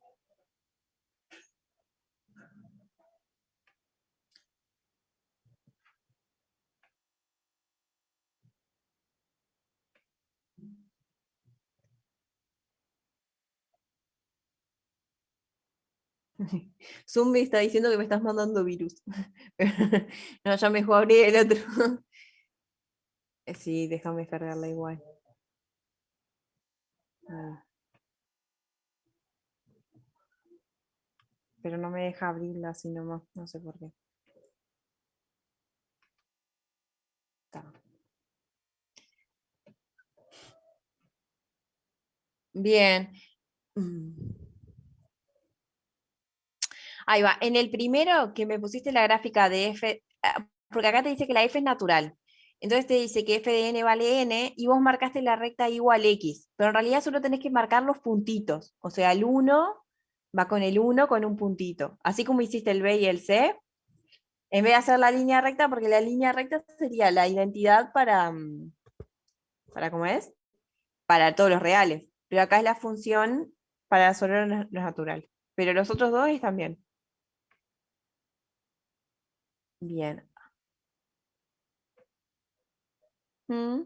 Zoom me está diciendo que me estás mandando virus. No, ya me dejó abrir el otro. Sí, déjame cargarla igual. Ah, pero no me deja abrirla así nomás, no sé por qué. Está. Bien. Mm. Ahí va. En el primero que me pusiste la gráfica de f, porque acá te dice que la f es natural. Entonces te dice que f de n vale n y vos marcaste la recta igual x. Pero en realidad solo tenés que marcar los puntitos. O sea, el 1 va con el 1 con un puntito. Así como hiciste el b y el c, en vez de hacer la línea recta, porque la línea recta sería la identidad ¿para cómo es? Para todos los reales. Pero acá es la función para resolver los naturales. Pero los otros dos están bien. Bien. Mm,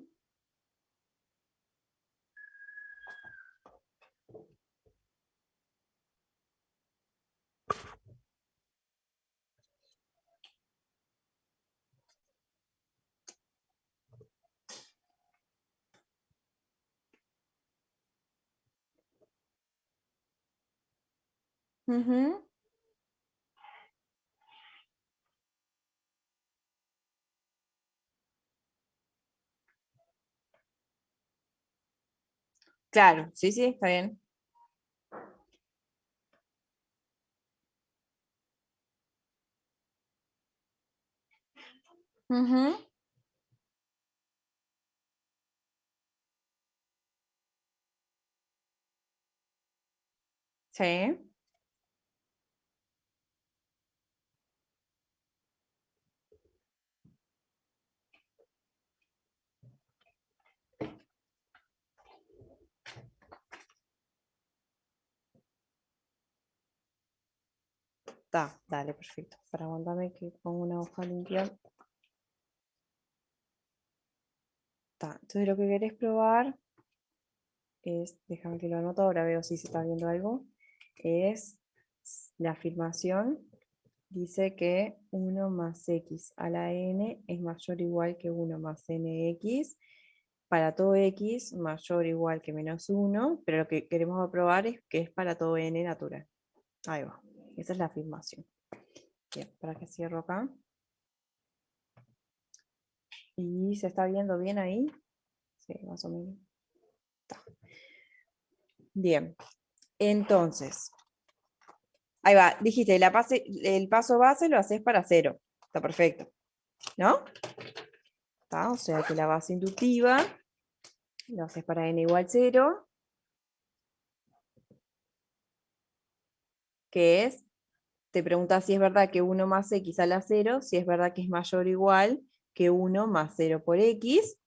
ujú. Claro, sí, sí, está bien. Ujú, sí, está, dale, perfecto. Para aguantarme que pongo una hoja limpia. Está. Entonces lo que querés probar es, déjame que lo anoto, ahora veo si se está viendo algo, es la afirmación, dice que 1 más x a la n es mayor o igual que 1 más nx, para todo x mayor o igual que menos 1, pero lo que queremos probar es que es para todo n natural. Ahí va, esa es la afirmación. Bien, para que cierro acá. ¿Y se está viendo bien ahí? Sí, más o menos. Está. Bien, entonces, ahí va, dijiste, el paso base lo haces para 0. Está perfecto, ¿no? Está, o sea que la base inductiva lo haces para n igual 0, que es, te pregunta si es verdad que 1 más x a la 0, si es verdad que es mayor o igual que 1 más 0 por x.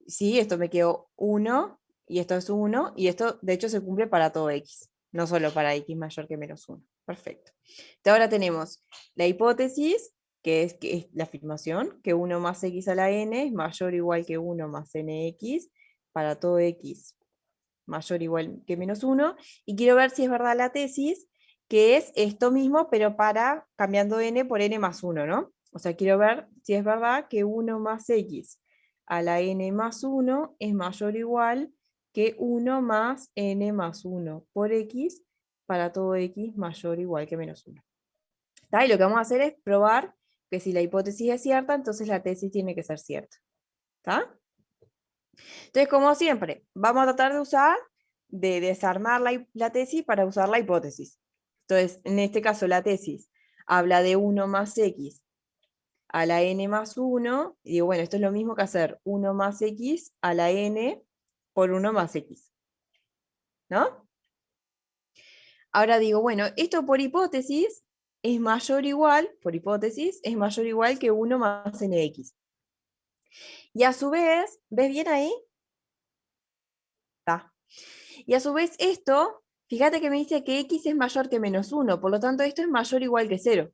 Sí, esto me quedó 1, y esto es 1, y esto de hecho se cumple para todo x, no solo para x mayor que menos 1. Perfecto. Entonces ahora tenemos la hipótesis, que es la afirmación, que 1 más x a la n es mayor o igual que 1 más nx para todo x mayor o igual que menos 1, y quiero ver si es verdad la tesis, que es esto mismo, pero para cambiando n por n más 1, ¿no? O sea, quiero ver si es verdad que 1 más x a la n más 1 es mayor o igual que 1 más n más 1 por x para todo x mayor o igual que menos 1. ¿Está? Y lo que vamos a hacer es probar que si la hipótesis es cierta, entonces la tesis tiene que ser cierta. ¿Está? Entonces, como siempre, vamos a tratar de desarmar la tesis para usar la hipótesis. Entonces, en este caso, la tesis habla de 1 más x a la n más 1, y digo, bueno, esto es lo mismo que hacer 1 más x a la n por 1 más x, ¿no? Ahora digo, bueno, esto por hipótesis es mayor o igual, por hipótesis, es mayor o igual que 1 más nx. Y a su vez, ¿ves bien ahí? Está. Y a su vez esto, fíjate que me dice que x es mayor que menos 1, por lo tanto esto es mayor o igual que 0.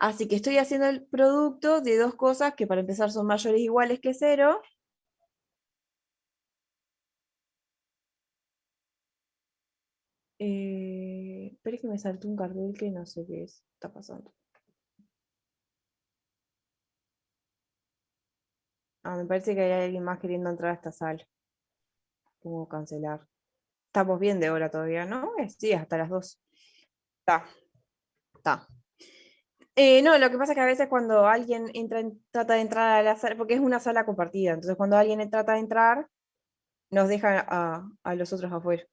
Así que estoy haciendo el producto de dos cosas que para empezar son mayores o iguales que 0. Espera que me saltó un cartel que no sé qué está pasando. Ah, me parece que hay alguien más queriendo entrar a esta sala. Pongo cancelar. Estamos bien de hora todavía, ¿no? Sí, hasta las 2. Está, está. No, lo que pasa es que a veces cuando alguien trata de entrar a la sala, porque es una sala compartida, entonces cuando alguien trata de entrar, nos deja a los otros afuera.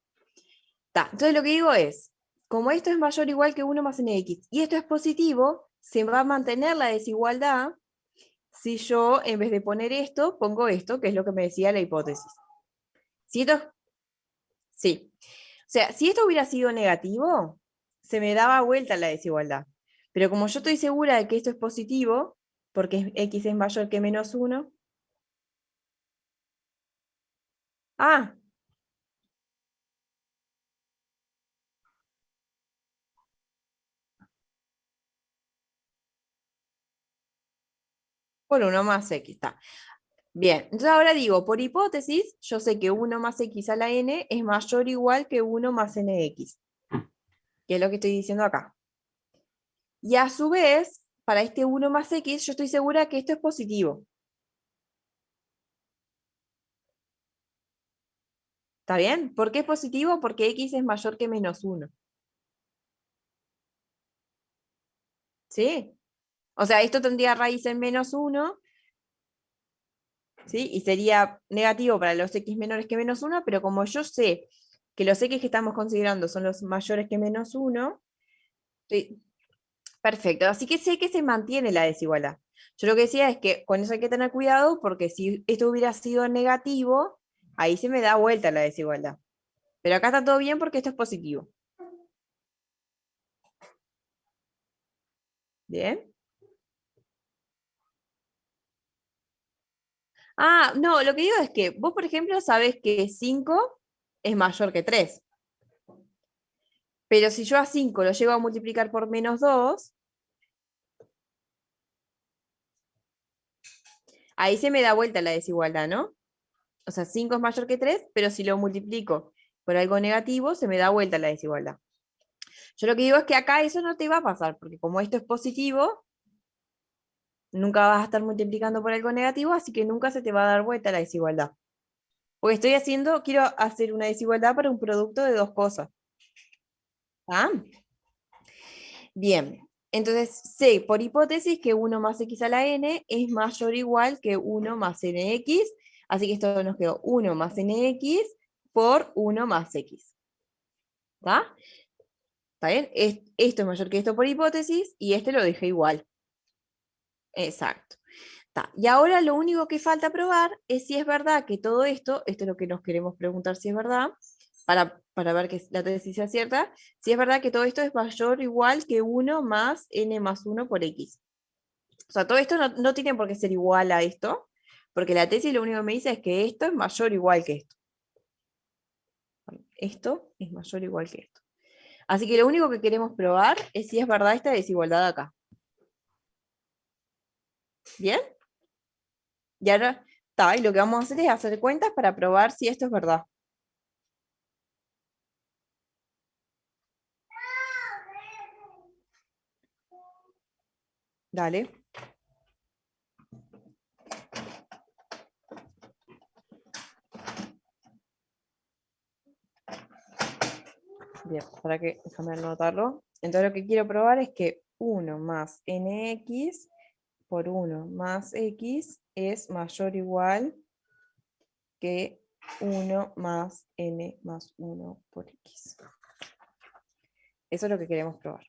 Entonces lo que digo es, como esto es mayor o igual que 1 más nx, y esto es positivo, se va a mantener la desigualdad si yo, en vez de poner esto, pongo esto, que es lo que me decía la hipótesis. Si esto, sí. O sea, si esto hubiera sido negativo, se me daba vuelta la desigualdad. Pero como yo estoy segura de que esto es positivo, porque x es mayor que menos 1, ah, por 1 más x, está. Bien, entonces ahora digo, por hipótesis, yo sé que 1 más x a la n es mayor o igual que 1 más nx, que es lo que estoy diciendo acá. Y a su vez, para este 1 más x, yo estoy segura que esto es positivo. ¿Está bien? ¿Por qué es positivo? Porque x es mayor que menos 1. ¿Sí? O sea, esto tendría raíz en menos 1, ¿sí? Y sería negativo para los x menores que menos 1, pero como yo sé que los x que estamos considerando son los mayores que menos 1, sí, perfecto. Así que sé que se mantiene la desigualdad. Yo lo que decía es que con eso hay que tener cuidado porque si esto hubiera sido negativo, ahí se me da vuelta la desigualdad. Pero acá está todo bien porque esto es positivo. ¿Bien? Ah, no, lo que digo es que vos, por ejemplo, sabés que 5 es mayor que 3. Pero si yo a 5 lo llego a multiplicar por menos 2, ahí se me da vuelta la desigualdad, ¿no? O sea, 5 es mayor que 3, pero si lo multiplico por algo negativo, se me da vuelta la desigualdad. Yo lo que digo es que acá eso no te va a pasar, porque como esto es positivo, nunca vas a estar multiplicando por algo negativo, así que nunca se te va a dar vuelta la desigualdad. Porque quiero hacer una desigualdad para un producto de dos cosas. ¿Ah? Bien, entonces sé por hipótesis que 1 más x a la n es mayor o igual que 1 más nx, así que esto nos quedó 1 más nx por 1 más x. ¿Está? ¿Está bien? Esto es mayor que esto por hipótesis y este lo dejé igual. Exacto. Está. Y ahora lo único que falta probar es si es verdad que todo esto es lo que nos queremos preguntar si es verdad, para ver que la tesis sea cierta, si es verdad que todo esto es mayor o igual que 1 más n más 1 por x. O sea, todo esto no tiene por qué ser igual a esto, porque la tesis lo único que me dice es que esto es mayor o igual que esto. Esto es mayor o igual que esto. Así que lo único que queremos probar es si es verdad esta desigualdad acá. ¿Bien? Y ahora está, y lo que vamos a hacer es hacer cuentas para probar si esto es verdad. Dale. Bien, para que, déjame anotarlo. Entonces lo que quiero probar es que 1 más nx por 1 más x es mayor o igual que 1 más n más 1 por x. Eso es lo que queremos probar.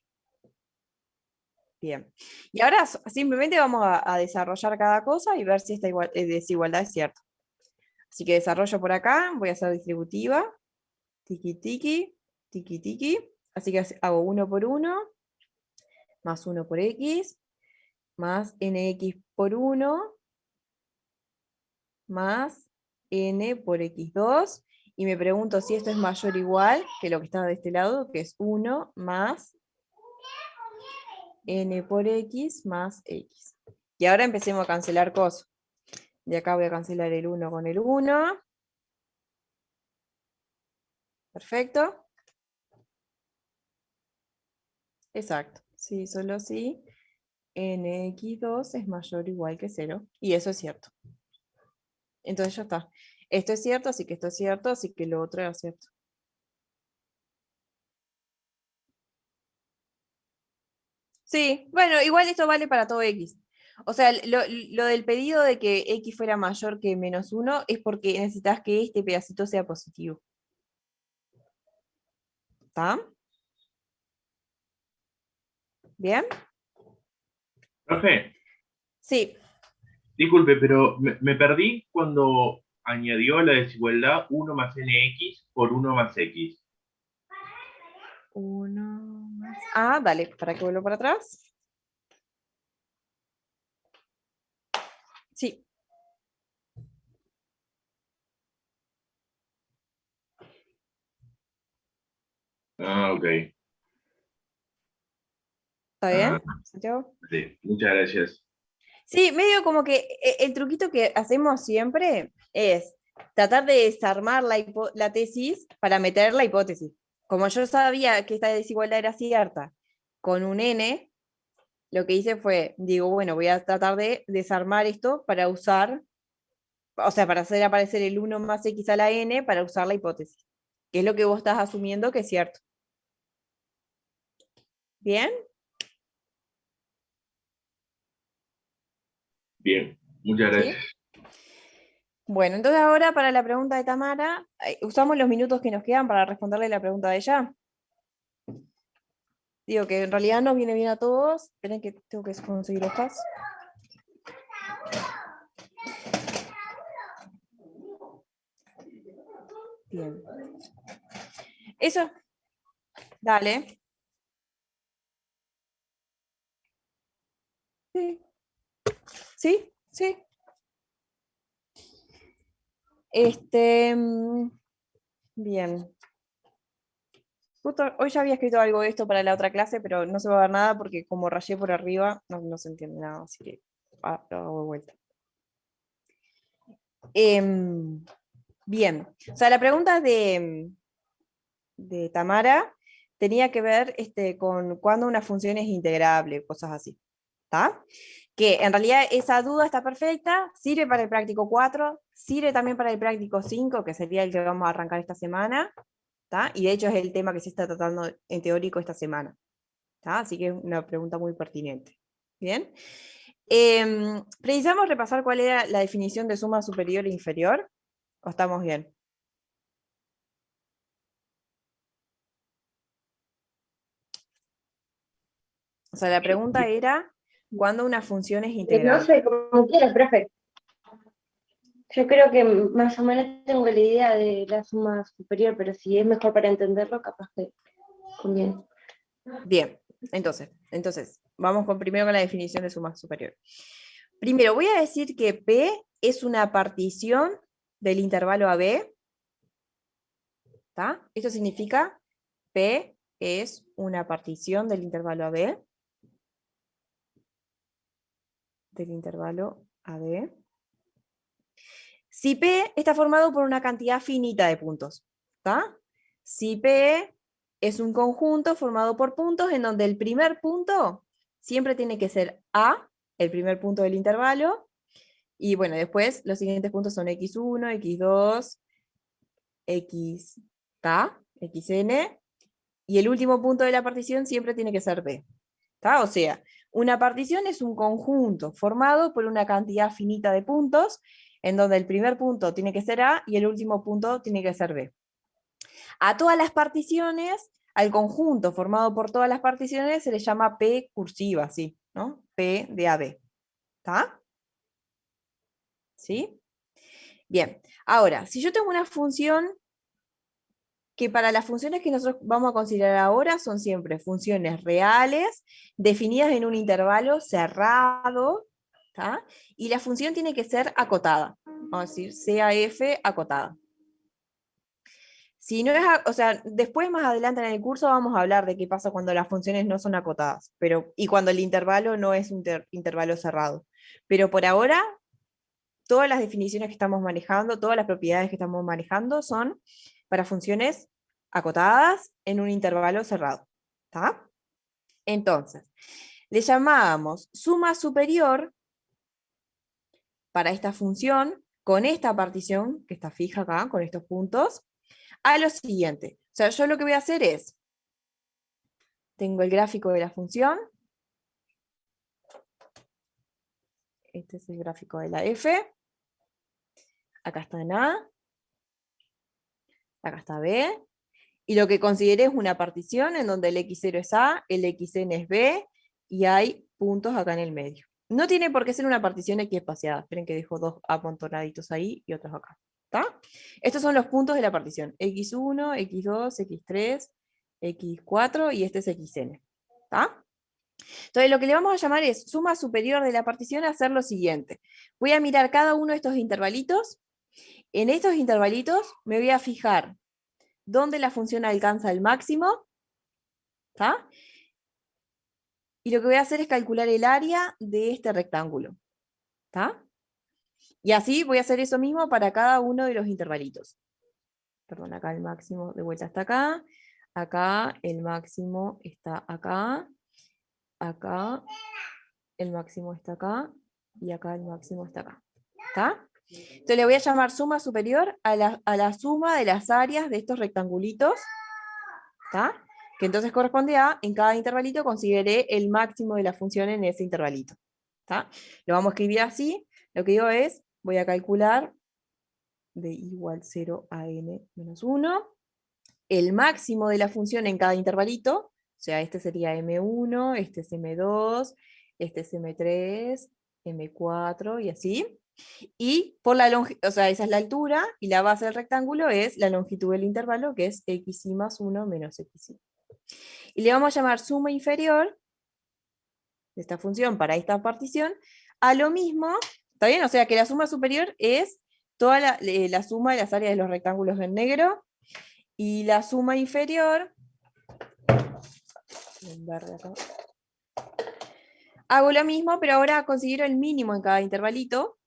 Bien. Y ahora simplemente vamos a desarrollar cada cosa y ver si esta desigualdad es cierta. Así que desarrollo por acá, voy a hacer distributiva, tiki tiki, tiki tiki. Así que hago 1 por 1, más 1 por x, más nx por 1, más n por x2. Y me pregunto si esto es mayor o igual que lo que está de este lado, que es 1 más n por x más x. Y ahora empecemos a cancelar cosas. De acá voy a cancelar el 1 con el 1. Perfecto. Exacto. Sí, solo si nx2 es mayor o igual que 0. Y eso es cierto. Entonces ya está. Esto es cierto, así que esto es cierto, así que lo otro era cierto. Sí, bueno, igual esto vale para todo x. O sea, lo del pedido de que x fuera mayor que menos 1 es porque necesitas que este pedacito sea positivo. ¿Está? ¿Bien? Profe, Sí. disculpe, pero me perdí cuando añadió la desigualdad 1 más nx por 1 más x. Uno más. Ah, dale, para que vuelva para atrás. Sí. Ah, ok. ¿Está Ah, bien, Santiago? sí, muchas gracias. Sí, medio como que el truquito que hacemos siempre es tratar de desarmar la tesis para meter la hipótesis. Como yo sabía que esta desigualdad era cierta con un n, lo que hice fue, digo, bueno, voy a tratar de desarmar esto para usar, o sea, para hacer aparecer el 1 más x a la n para usar la hipótesis, que es lo que vos estás asumiendo que es cierto. ¿Bien? Bien, muchas ¿Sí? gracias. Bueno, entonces ahora para la pregunta de Tamara, usamos los minutos que nos quedan para responderle la pregunta de ella. Digo que en realidad nos viene bien a todos. Esperen que tengo que conseguir hojas. Bien. Eso, dale. Sí, sí, sí. Bien. Justo hoy ya había escrito algo de esto para la otra clase, pero no se va a ver nada porque como rayé por arriba, no se entiende nada, así que lo hago de vuelta. Bien. O sea, la pregunta de Tamara tenía que ver con cuándo una función es integrable, cosas así. ¿Está? Que en realidad esa duda está perfecta, sirve para el práctico 4, sirve también para el práctico 5, que sería el que vamos a arrancar esta semana, ¿está? Y de hecho es el tema que se está tratando en teórico esta semana, ¿está? Así que es una pregunta muy pertinente. ¿Bien? ¿Precisamos repasar cuál era la definición de suma superior e inferior? ¿O estamos bien? O sea, la pregunta era, ¿cuándo una función es No integrable? sé, como quieras, profe. Yo creo que más o menos tengo la idea de la suma superior, pero si es mejor para entenderlo, capaz que conviene. Bien, entonces, vamos primero con la definición de suma superior. Primero, voy a decir que P es una partición del intervalo AB, ¿está? Esto significa P es una partición del intervalo AB, Si P está formado por una cantidad finita de puntos, ¿está? Si P es un conjunto formado por puntos en donde el primer punto siempre tiene que ser A, el primer punto del intervalo, y bueno, después los siguientes puntos son x1, x2, xk, xn, y el último punto de la partición siempre tiene que ser B. ¿Está? O sea, una partición es un conjunto formado por una cantidad finita de puntos, en donde el primer punto tiene que ser A y el último punto tiene que ser B. A todas las particiones, al conjunto formado por todas las particiones, se le llama P cursiva, ¿sí? ¿No? P de AB. ¿Está? ¿Sí? Bien. Ahora, si yo tengo una función que para las funciones que nosotros vamos a considerar ahora son siempre funciones reales, definidas en un intervalo cerrado, ¿tá? Y la función tiene que ser acotada, vamos a decir CAF acotada. Si no es, o sea, después más adelante en el curso vamos a hablar de qué pasa cuando las funciones no son acotadas, y cuando el intervalo no es un intervalo cerrado. Pero por ahora, todas las definiciones que estamos manejando, todas las propiedades que estamos manejando son para funciones acotadas en un intervalo cerrado. ¿Está? Entonces, le llamábamos suma superior para esta función con esta partición que está fija acá, con estos puntos, a lo siguiente. O sea, yo lo que voy a hacer es, tengo el gráfico de la función, este es el gráfico de la f, acá está en A, acá está B, y lo que consideré es una partición en donde el x0 es A, el xn es B, y hay puntos acá en el medio. No tiene por qué ser una partición equiespaciada. Esperen que dejo dos amontonaditos ahí y otros acá. ¿Está? Estos son los puntos de la partición. X1, X2, X3, X4 y este es Xn. ¿Está? Entonces lo que le vamos a llamar es suma superior de la partición a hacer lo siguiente. Voy a mirar cada uno de estos intervalitos. En estos intervalitos me voy a fijar dónde la función alcanza el máximo. ¿Está? Y lo que voy a hacer es calcular el área de este rectángulo. ¿Está? Y así voy a hacer eso mismo para cada uno de los intervalitos. Perdón, acá el máximo de vuelta está acá. Acá el máximo está acá. Acá el máximo está acá. Y acá el máximo está acá. ¿Está? Entonces le voy a llamar suma superior a la suma de las áreas de estos rectangulitos. ¿Está? Que entonces corresponde a, en cada intervalito consideré el máximo de la función en ese intervalito. ¿Está? Lo vamos a escribir así. Lo que digo es, voy a calcular de igual 0 a n menos 1, el máximo de la función en cada intervalito, o sea, este sería m1, este es m2, este es m3, m4 y así. Y por la longitud, o sea, esa es la altura, y la base del rectángulo es la longitud del intervalo, que es xy más 1 menos xy. Y le vamos a llamar suma inferior de esta función para esta partición a lo mismo, ¿está bien? O sea que la suma superior es toda la suma de las áreas de los rectángulos en negro, y la suma inferior, en verde acá, hago lo mismo, pero ahora considero el mínimo en cada intervalito.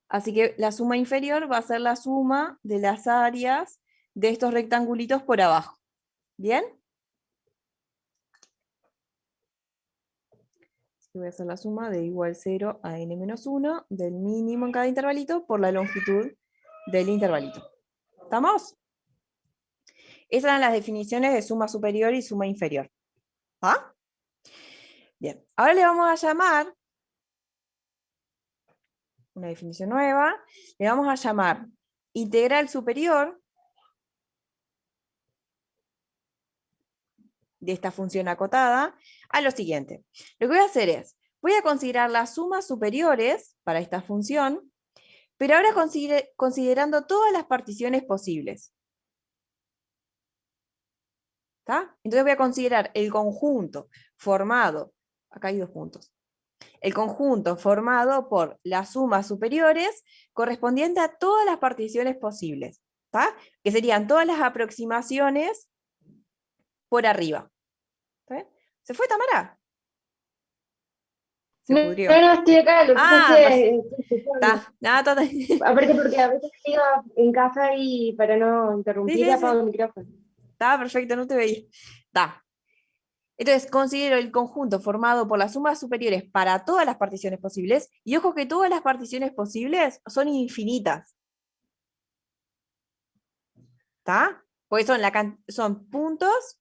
Así que la suma inferior va a ser la suma de las áreas de estos rectangulitos por abajo. ¿Bien? Así que voy a hacer la suma de igual 0 a n menos 1 del mínimo en cada intervalito por la longitud del intervalito. ¿Estamos? Esas eran las definiciones de suma superior y suma inferior. ¿Ah? Bien, ahora le vamos a llamar, una definición nueva, le vamos a llamar integral superior de esta función acotada a lo siguiente. Lo que voy a hacer es, voy a considerar las sumas superiores para esta función, pero ahora considerando todas las particiones posibles. ¿Está? Entonces voy a considerar el conjunto formado, acá hay dos puntos, el conjunto formado por las sumas superiores correspondiente a todas las particiones posibles, ¿está? Que serían todas las aproximaciones por arriba. ¿Está bien? ¿Se fue Tamara? Se No, pudrió. no, estoy acá, lo que pasa es que estoy escuchando. Está, nada, todo. Aparte porque a veces digo en casa y para no Sí, interrumpir sí, apago sí. el micrófono. Está perfecto, no te veía. Está. Entonces, considero el conjunto formado por las sumas superiores para todas las particiones posibles, y ojo que todas las particiones posibles son infinitas. ¿Está? Porque son puntos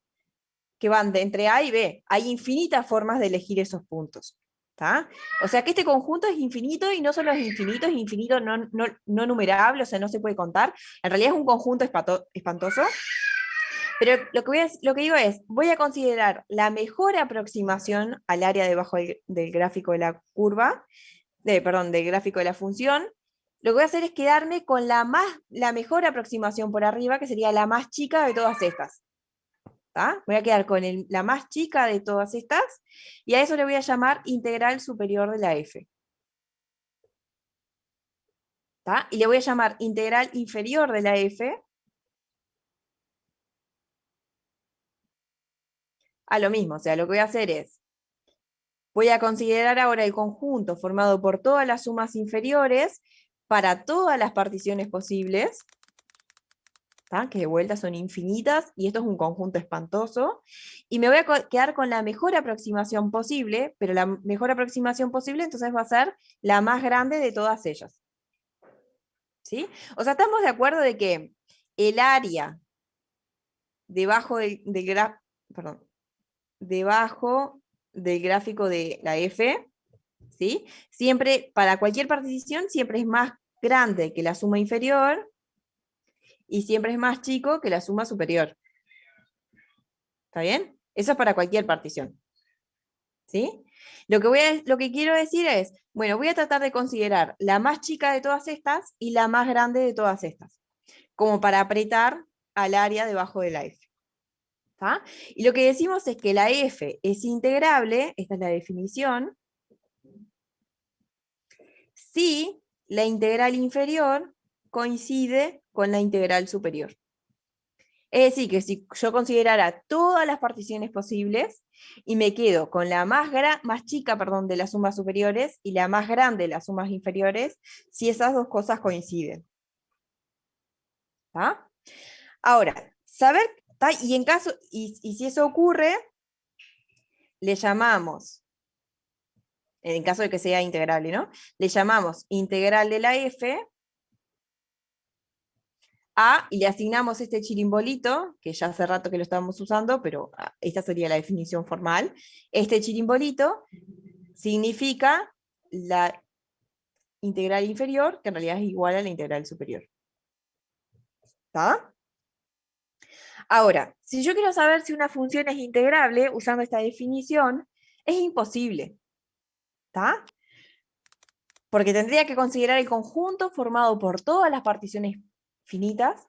que van de entre A y B. Hay infinitas formas de elegir esos puntos. ¿Está? O sea que este conjunto es infinito, y no solo es infinito no numerable, o sea, no se puede contar. En realidad es un conjunto espantoso. Pero lo que digo es, voy a considerar la mejor aproximación al área debajo del gráfico de la curva, perdón, del gráfico de la función. Lo que voy a hacer es quedarme con la mejor aproximación por arriba, que sería la más chica de todas estas. ¿Tá? Voy a quedar con la más chica de todas estas, y a eso le voy a llamar integral superior de la f. ¿Tá? Y le voy a llamar integral inferior de la f a lo mismo. O sea, lo que voy a hacer es, voy a considerar ahora el conjunto formado por todas las sumas inferiores para todas las particiones posibles, ¿tá? Que de vuelta son infinitas, y esto es un conjunto espantoso, y me voy a quedar con la mejor aproximación posible, pero la mejor aproximación posible entonces va a ser la más grande de todas ellas. ¿Sí? O sea, estamos de acuerdo de que el área debajo debajo del gráfico de la f, ¿sí? Siempre, para cualquier partición, siempre es más grande que la suma inferior, y siempre es más chico que la suma superior. ¿Está bien? Eso es para cualquier partición. ¿Sí? Lo que quiero decir es, bueno, voy a tratar de considerar la más chica de todas estas y la más grande de todas estas, como para apretar al área debajo de la F. ¿Está? Y lo que decimos es que la F es integrable, esta es la definición, si la integral inferior coincide con la integral superior. Es decir, que si yo considerara todas las particiones posibles y me quedo con la más chica, de las sumas superiores y la más grande de las sumas inferiores, si esas dos cosas coinciden. ¿Tá? Ahora, saber, ¿tá? Y si eso ocurre, le llamamos, en caso de que sea integrable, ¿no? Le llamamos integral de la F y le asignamos este chirimbolito, que ya hace rato que lo estábamos usando, pero esta sería la definición formal. Este chirimbolito significa la integral inferior, que en realidad es igual a la integral superior. ¿Está? Ahora, si yo quiero saber si una función es integrable, usando esta definición, es imposible. ¿Está? Porque tendría que considerar el conjunto formado por todas las particiones finitas,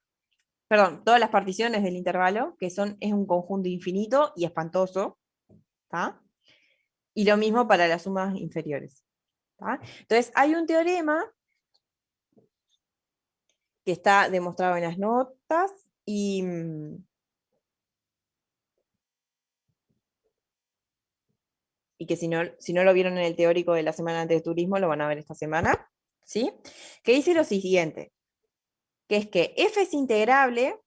perdón, todas las particiones del intervalo, que es un conjunto infinito y espantoso, ¿tá? Y lo mismo para las sumas inferiores, ¿tá? Entonces, hay un teorema que está demostrado en las notas, y que si no lo vieron en el teórico de la semana antes de turismo, lo van a ver esta semana, ¿sí? Que dice lo siguiente, que es que F es integrable,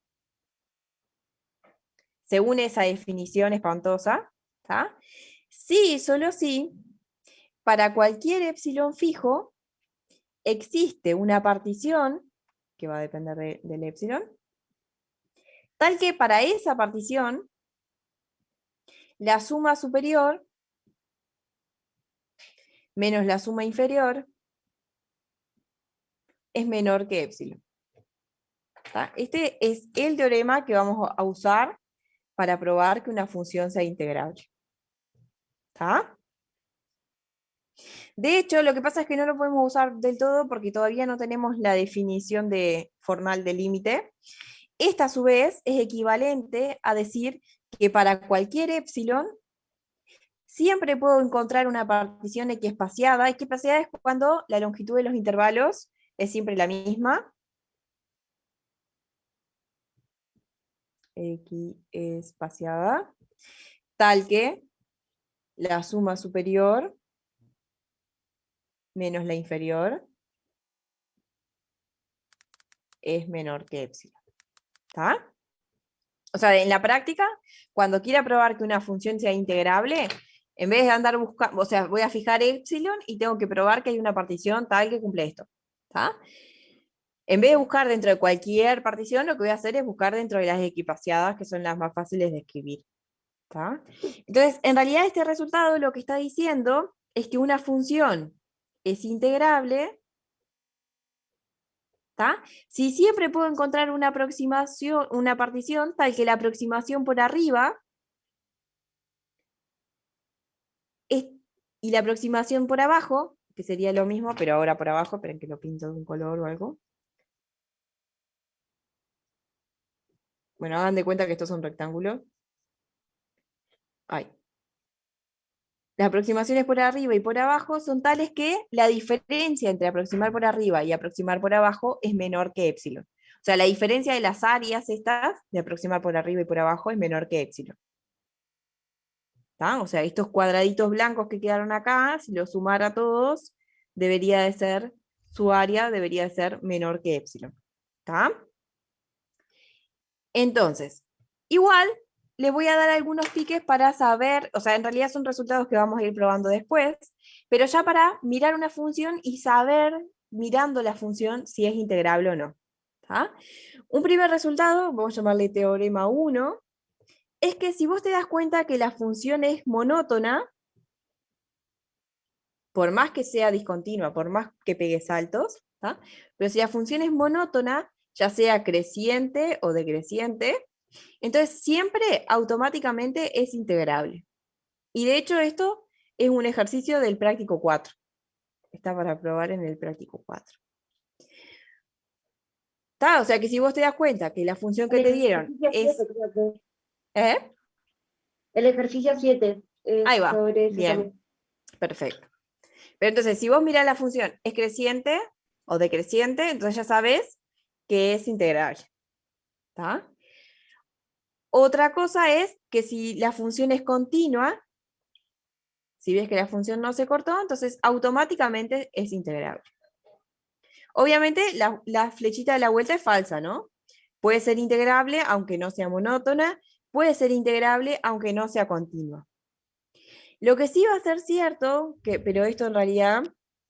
según esa definición espantosa, ¿tá? Sí, solo sí, para cualquier epsilon fijo, existe una partición, que va a depender del epsilon, tal que para esa partición, la suma superior menos la suma inferior es menor que epsilon. ¿Tá? Este es el teorema que vamos a usar para probar que una función sea integrable. ¿Tá? De hecho, lo que pasa es que no lo podemos usar del todo porque todavía no tenemos la definición formal de límite. Esta, a su vez, es equivalente a decir que para cualquier epsilon siempre puedo encontrar una partición equiespaciada. Equiespaciada es cuando la longitud de los intervalos es siempre la misma. Equiespaciada. Tal que la suma superior menos la inferior es menor que epsilon. ¿Está? O sea, en la práctica, cuando quiera probar que una función sea integrable, en vez de andar buscando, o sea, voy a fijar epsilon y tengo que probar que hay una partición tal que cumple esto. ¿Está? En vez de buscar dentro de cualquier partición, lo que voy a hacer es buscar dentro de las equipaciadas, que son las más fáciles de escribir. ¿Está? Entonces, en realidad este resultado lo que está diciendo es que una función es integrable, ¿tá? Si siempre puedo encontrar una aproximación, una partición tal que la aproximación por arriba y la aproximación por abajo, que sería lo mismo, pero ahora por abajo, esperen que lo pinto de un color o algo. Bueno, hagan de cuenta que esto es un rectángulo. Ay. Las aproximaciones por arriba y por abajo son tales que la diferencia entre aproximar por arriba y aproximar por abajo es menor que epsilon. O sea, la diferencia de las áreas estas de aproximar por arriba y por abajo es menor que epsilon. ¿Tá? O sea, estos cuadraditos blancos que quedaron acá, si los sumara todos, su área debería de ser menor que epsilon. ¿Tá? Entonces, igual les voy a dar algunos tickets para saber, o sea, en realidad son resultados que vamos a ir probando después, pero ya para mirar una función y saber, mirando la función, si es integrable o no. ¿Tá? Un primer resultado, vamos a llamarle teorema 1, es que si vos te das cuenta que la función es monótona, por más que sea discontinua, por más que pegue saltos, ¿tá? Pero si la función es monótona, ya sea creciente o decreciente, entonces siempre automáticamente es integrable. Y de hecho esto es un ejercicio del práctico 4. Está para probar en el práctico 4. ¿Está? O sea que si vos te das cuenta que la función que El te dieron ejercicio 7, es... creo que. ¿Eh? El ejercicio 7 Ahí es va. sobre eso Bien. también. Perfecto. Pero entonces, si vos mirás la función es creciente o decreciente, entonces ya sabes que es integrable. ¿Está? Otra cosa es que si la función es continua, si ves que la función no se cortó, entonces automáticamente es integrable. Obviamente la flechita de la vuelta es falsa, ¿no? Puede ser integrable aunque no sea monótona, puede ser integrable aunque no sea continua. Lo que sí va a ser cierto, pero esto en realidad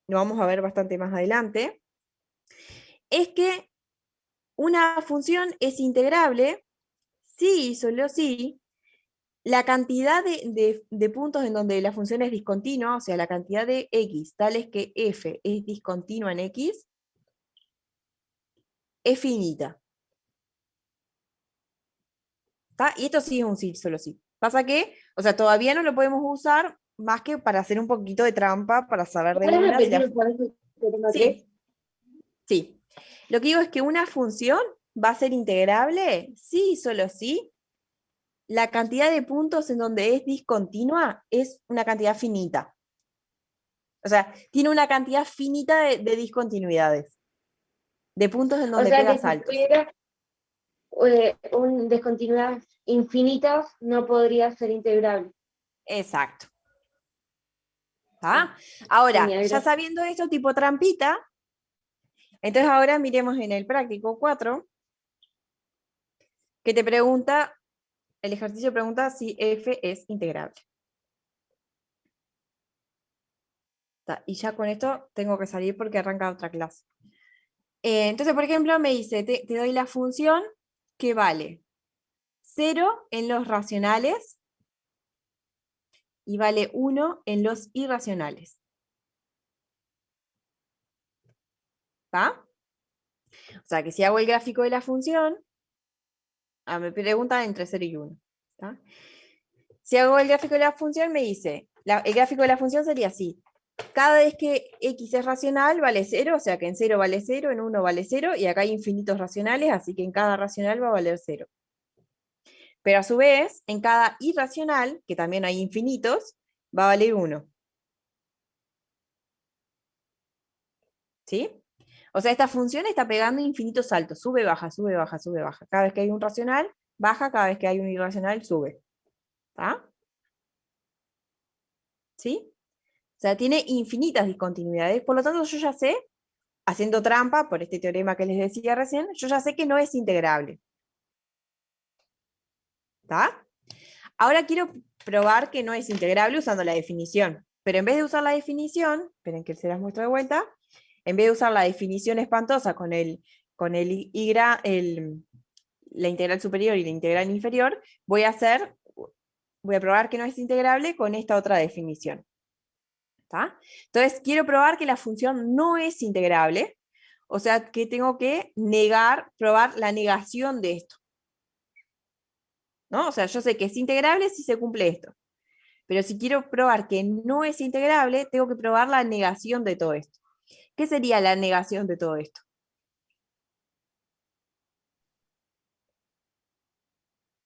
lo vamos a ver bastante más adelante, es que una función es integrable si y solo si la cantidad de puntos en donde la función es discontinua, o sea, la cantidad de x, tales que f es discontinua en x, es finita. ¿Está? Y esto sí es un sí, solo sí. Pasa que, o sea, todavía no lo podemos usar más que para hacer un poquito de trampa, para saber de ¿Puedes una si repetir la... otra vez el teorema 3? Sí, sí. Lo que digo es que una función va a ser integrable sí y solo sí la cantidad de puntos en donde es discontinua es una cantidad finita. O sea, tiene una cantidad finita de discontinuidades, de puntos en O donde sea pega que si saltos. tuviera descontinuidades infinitas, no podría ser integrable. Exacto. Ah, ¿Tá? Ahora, genial, ya gracias. sabiendo esto tipo trampita, entonces ahora miremos en el práctico 4, que te pregunta, el ejercicio pregunta si f es integrable. ¿Tá? Y ya con esto tengo que salir porque arranca otra clase. Entonces, por ejemplo, me dice, te doy la función que vale 0 en los racionales y vale 1 en los irracionales. ¿Está? O sea que si hago el gráfico de la función, me pregunta entre 0 y 1. ¿Está? Si hago el gráfico de la función, me dice, el gráfico de la función sería así. Cada vez que x es racional, vale 0, o sea que en 0 vale 0, en 1 vale 0, y acá hay infinitos racionales, así que en cada racional va a valer 0. Pero a su vez, en cada irracional, que también hay infinitos, va a valer 1. ¿Sí? O sea, esta función está pegando infinitos saltos, sube, baja, sube, baja, sube, baja. Cada vez que hay un racional, baja, cada vez que hay un irracional, sube. ¿Está? ¿Sí? O sea, tiene infinitas discontinuidades, por lo tanto yo ya sé, haciendo trampa por este teorema que les decía recién, yo ya sé que no es integrable. ¿Está? Ahora quiero probar que no es integrable usando la definición, pero en vez de usar la definición, esperen que se las muestro de vuelta, en vez de usar la definición espantosa con la integral superior y la integral inferior, voy a probar que no es integrable con esta otra definición. ¿Está? Entonces, quiero probar que la función no es integrable, o sea que tengo que probar la negación de esto. ¿No? O sea, yo sé que es integrable si se cumple esto. Pero si quiero probar que no es integrable, tengo que probar la negación de todo esto. ¿Qué sería la negación de todo esto?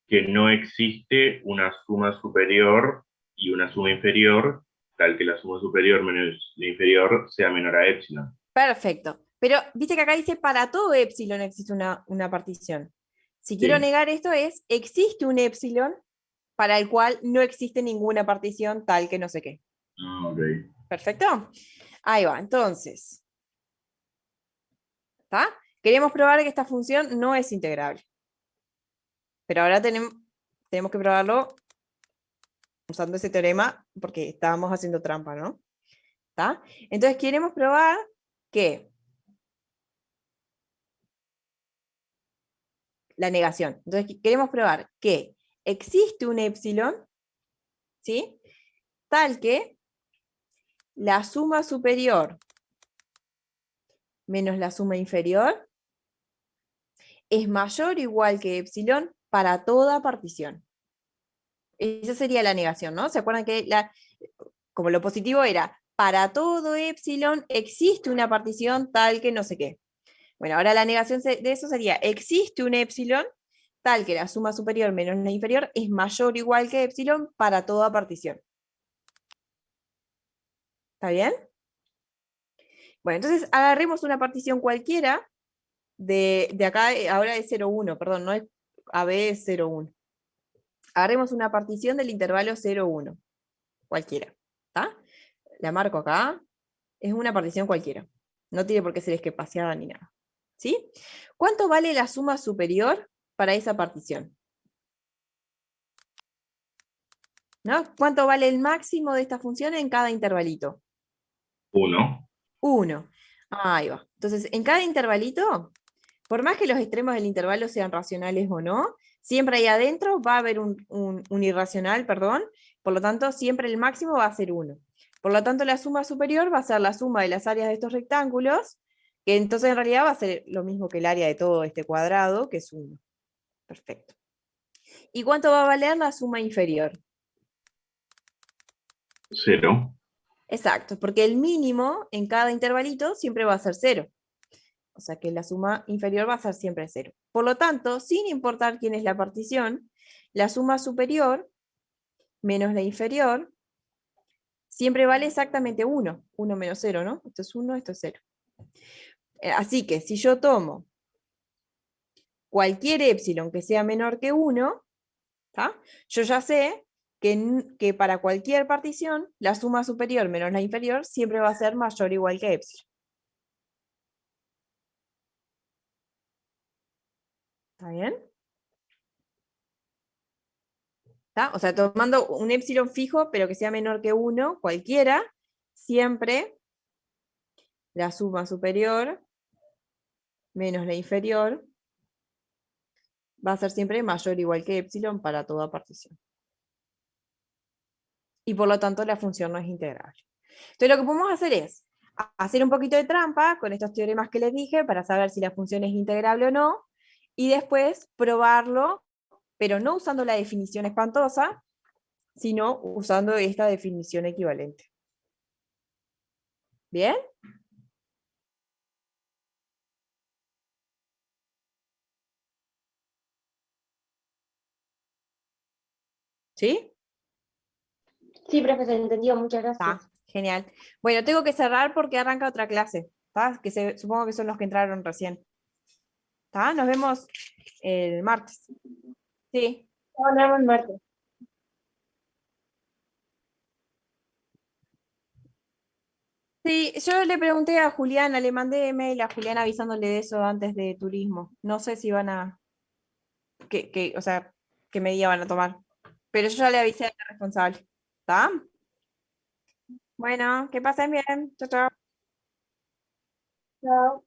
Que no existe una suma superior y una suma inferior, tal que la suma superior menos la inferior sea menor a epsilon. Perfecto. Pero viste que acá dice para todo epsilon existe una partición. Si quiero Sí. negar esto existe un epsilon para el cual no existe ninguna partición tal que no sé qué. Ok. ¿Perfecto? Ahí va, entonces. ¿Está? Queremos probar que esta función no es integrable. Pero ahora tenemos que probarlo usando ese teorema porque estábamos haciendo trampa, ¿no? ¿Está? Entonces queremos probar que la negación. Entonces queremos probar que existe un epsilon, ¿sí? Tal que la suma superior menos la suma inferior es mayor o igual que epsilon para toda partición. Esa sería la negación, ¿no? ¿Se acuerdan que como lo positivo era, para todo epsilon existe una partición tal que no sé qué? Bueno, ahora la negación de eso sería, existe un epsilon tal que la suma superior menos la inferior es mayor o igual que epsilon para toda partición. ¿Está bien? Bueno, entonces agarremos una partición cualquiera de acá, ahora es 0,1, perdón, no es AB, es 0,1. Agarremos una partición del intervalo 0,1, cualquiera. ¿Está? La marco acá, es una partición cualquiera. No tiene por qué ser espaciada ni nada. ¿Sí? ¿Cuánto vale la suma superior para esa partición? ¿No? ¿Cuánto vale el máximo de esta función en cada intervalito? 1. 1. Ahí va. Entonces, en cada intervalito, por más que los extremos del intervalo sean racionales o no, siempre ahí adentro va a haber un irracional, perdón, por lo tanto, siempre el máximo va a ser 1. Por lo tanto, la suma superior va a ser la suma de las áreas de estos rectángulos, que entonces en realidad va a ser lo mismo que el área de todo este cuadrado, que es 1. Perfecto. ¿Y cuánto va a valer la suma inferior? 0. Exacto, porque el mínimo en cada intervalito siempre va a ser 0. O sea que la suma inferior va a ser siempre 0. Por lo tanto, sin importar quién es la partición, la suma superior menos la inferior siempre vale exactamente 1. 1 menos 0, ¿no? Esto es 1, esto es 0. Así que si yo tomo cualquier epsilon que sea menor que 1, ¿tá? Yo ya sé que para cualquier partición, la suma superior menos la inferior siempre va a ser mayor o igual que epsilon. ¿Está bien? ¿Tá? O sea, tomando un epsilon fijo, pero que sea menor que 1, cualquiera, siempre la suma superior menos la inferior va a ser siempre mayor o igual que epsilon para toda partición. Y por lo tanto la función no es integrable. Entonces lo que podemos hacer es hacer un poquito de trampa con estos teoremas que les dije para saber si la función es integrable o no, y después probarlo, pero no usando la definición espantosa, sino usando esta definición equivalente. ¿Bien? ¿Sí? Sí, profe, se entendió, muchas gracias. Genial. Bueno, tengo que cerrar porque arranca otra clase, que supongo que son los que entraron recién. Nos vemos el martes. Sí. Hablamos el martes. Sí, yo le pregunté a Juliana, le mandé email a Juliana avisándole de eso antes de turismo. No sé si van a, o sea, qué medida van a tomar. Pero yo ya le avisé a la responsable. ¿Está? Bueno, que pasen bien. Chao, chao. Chao.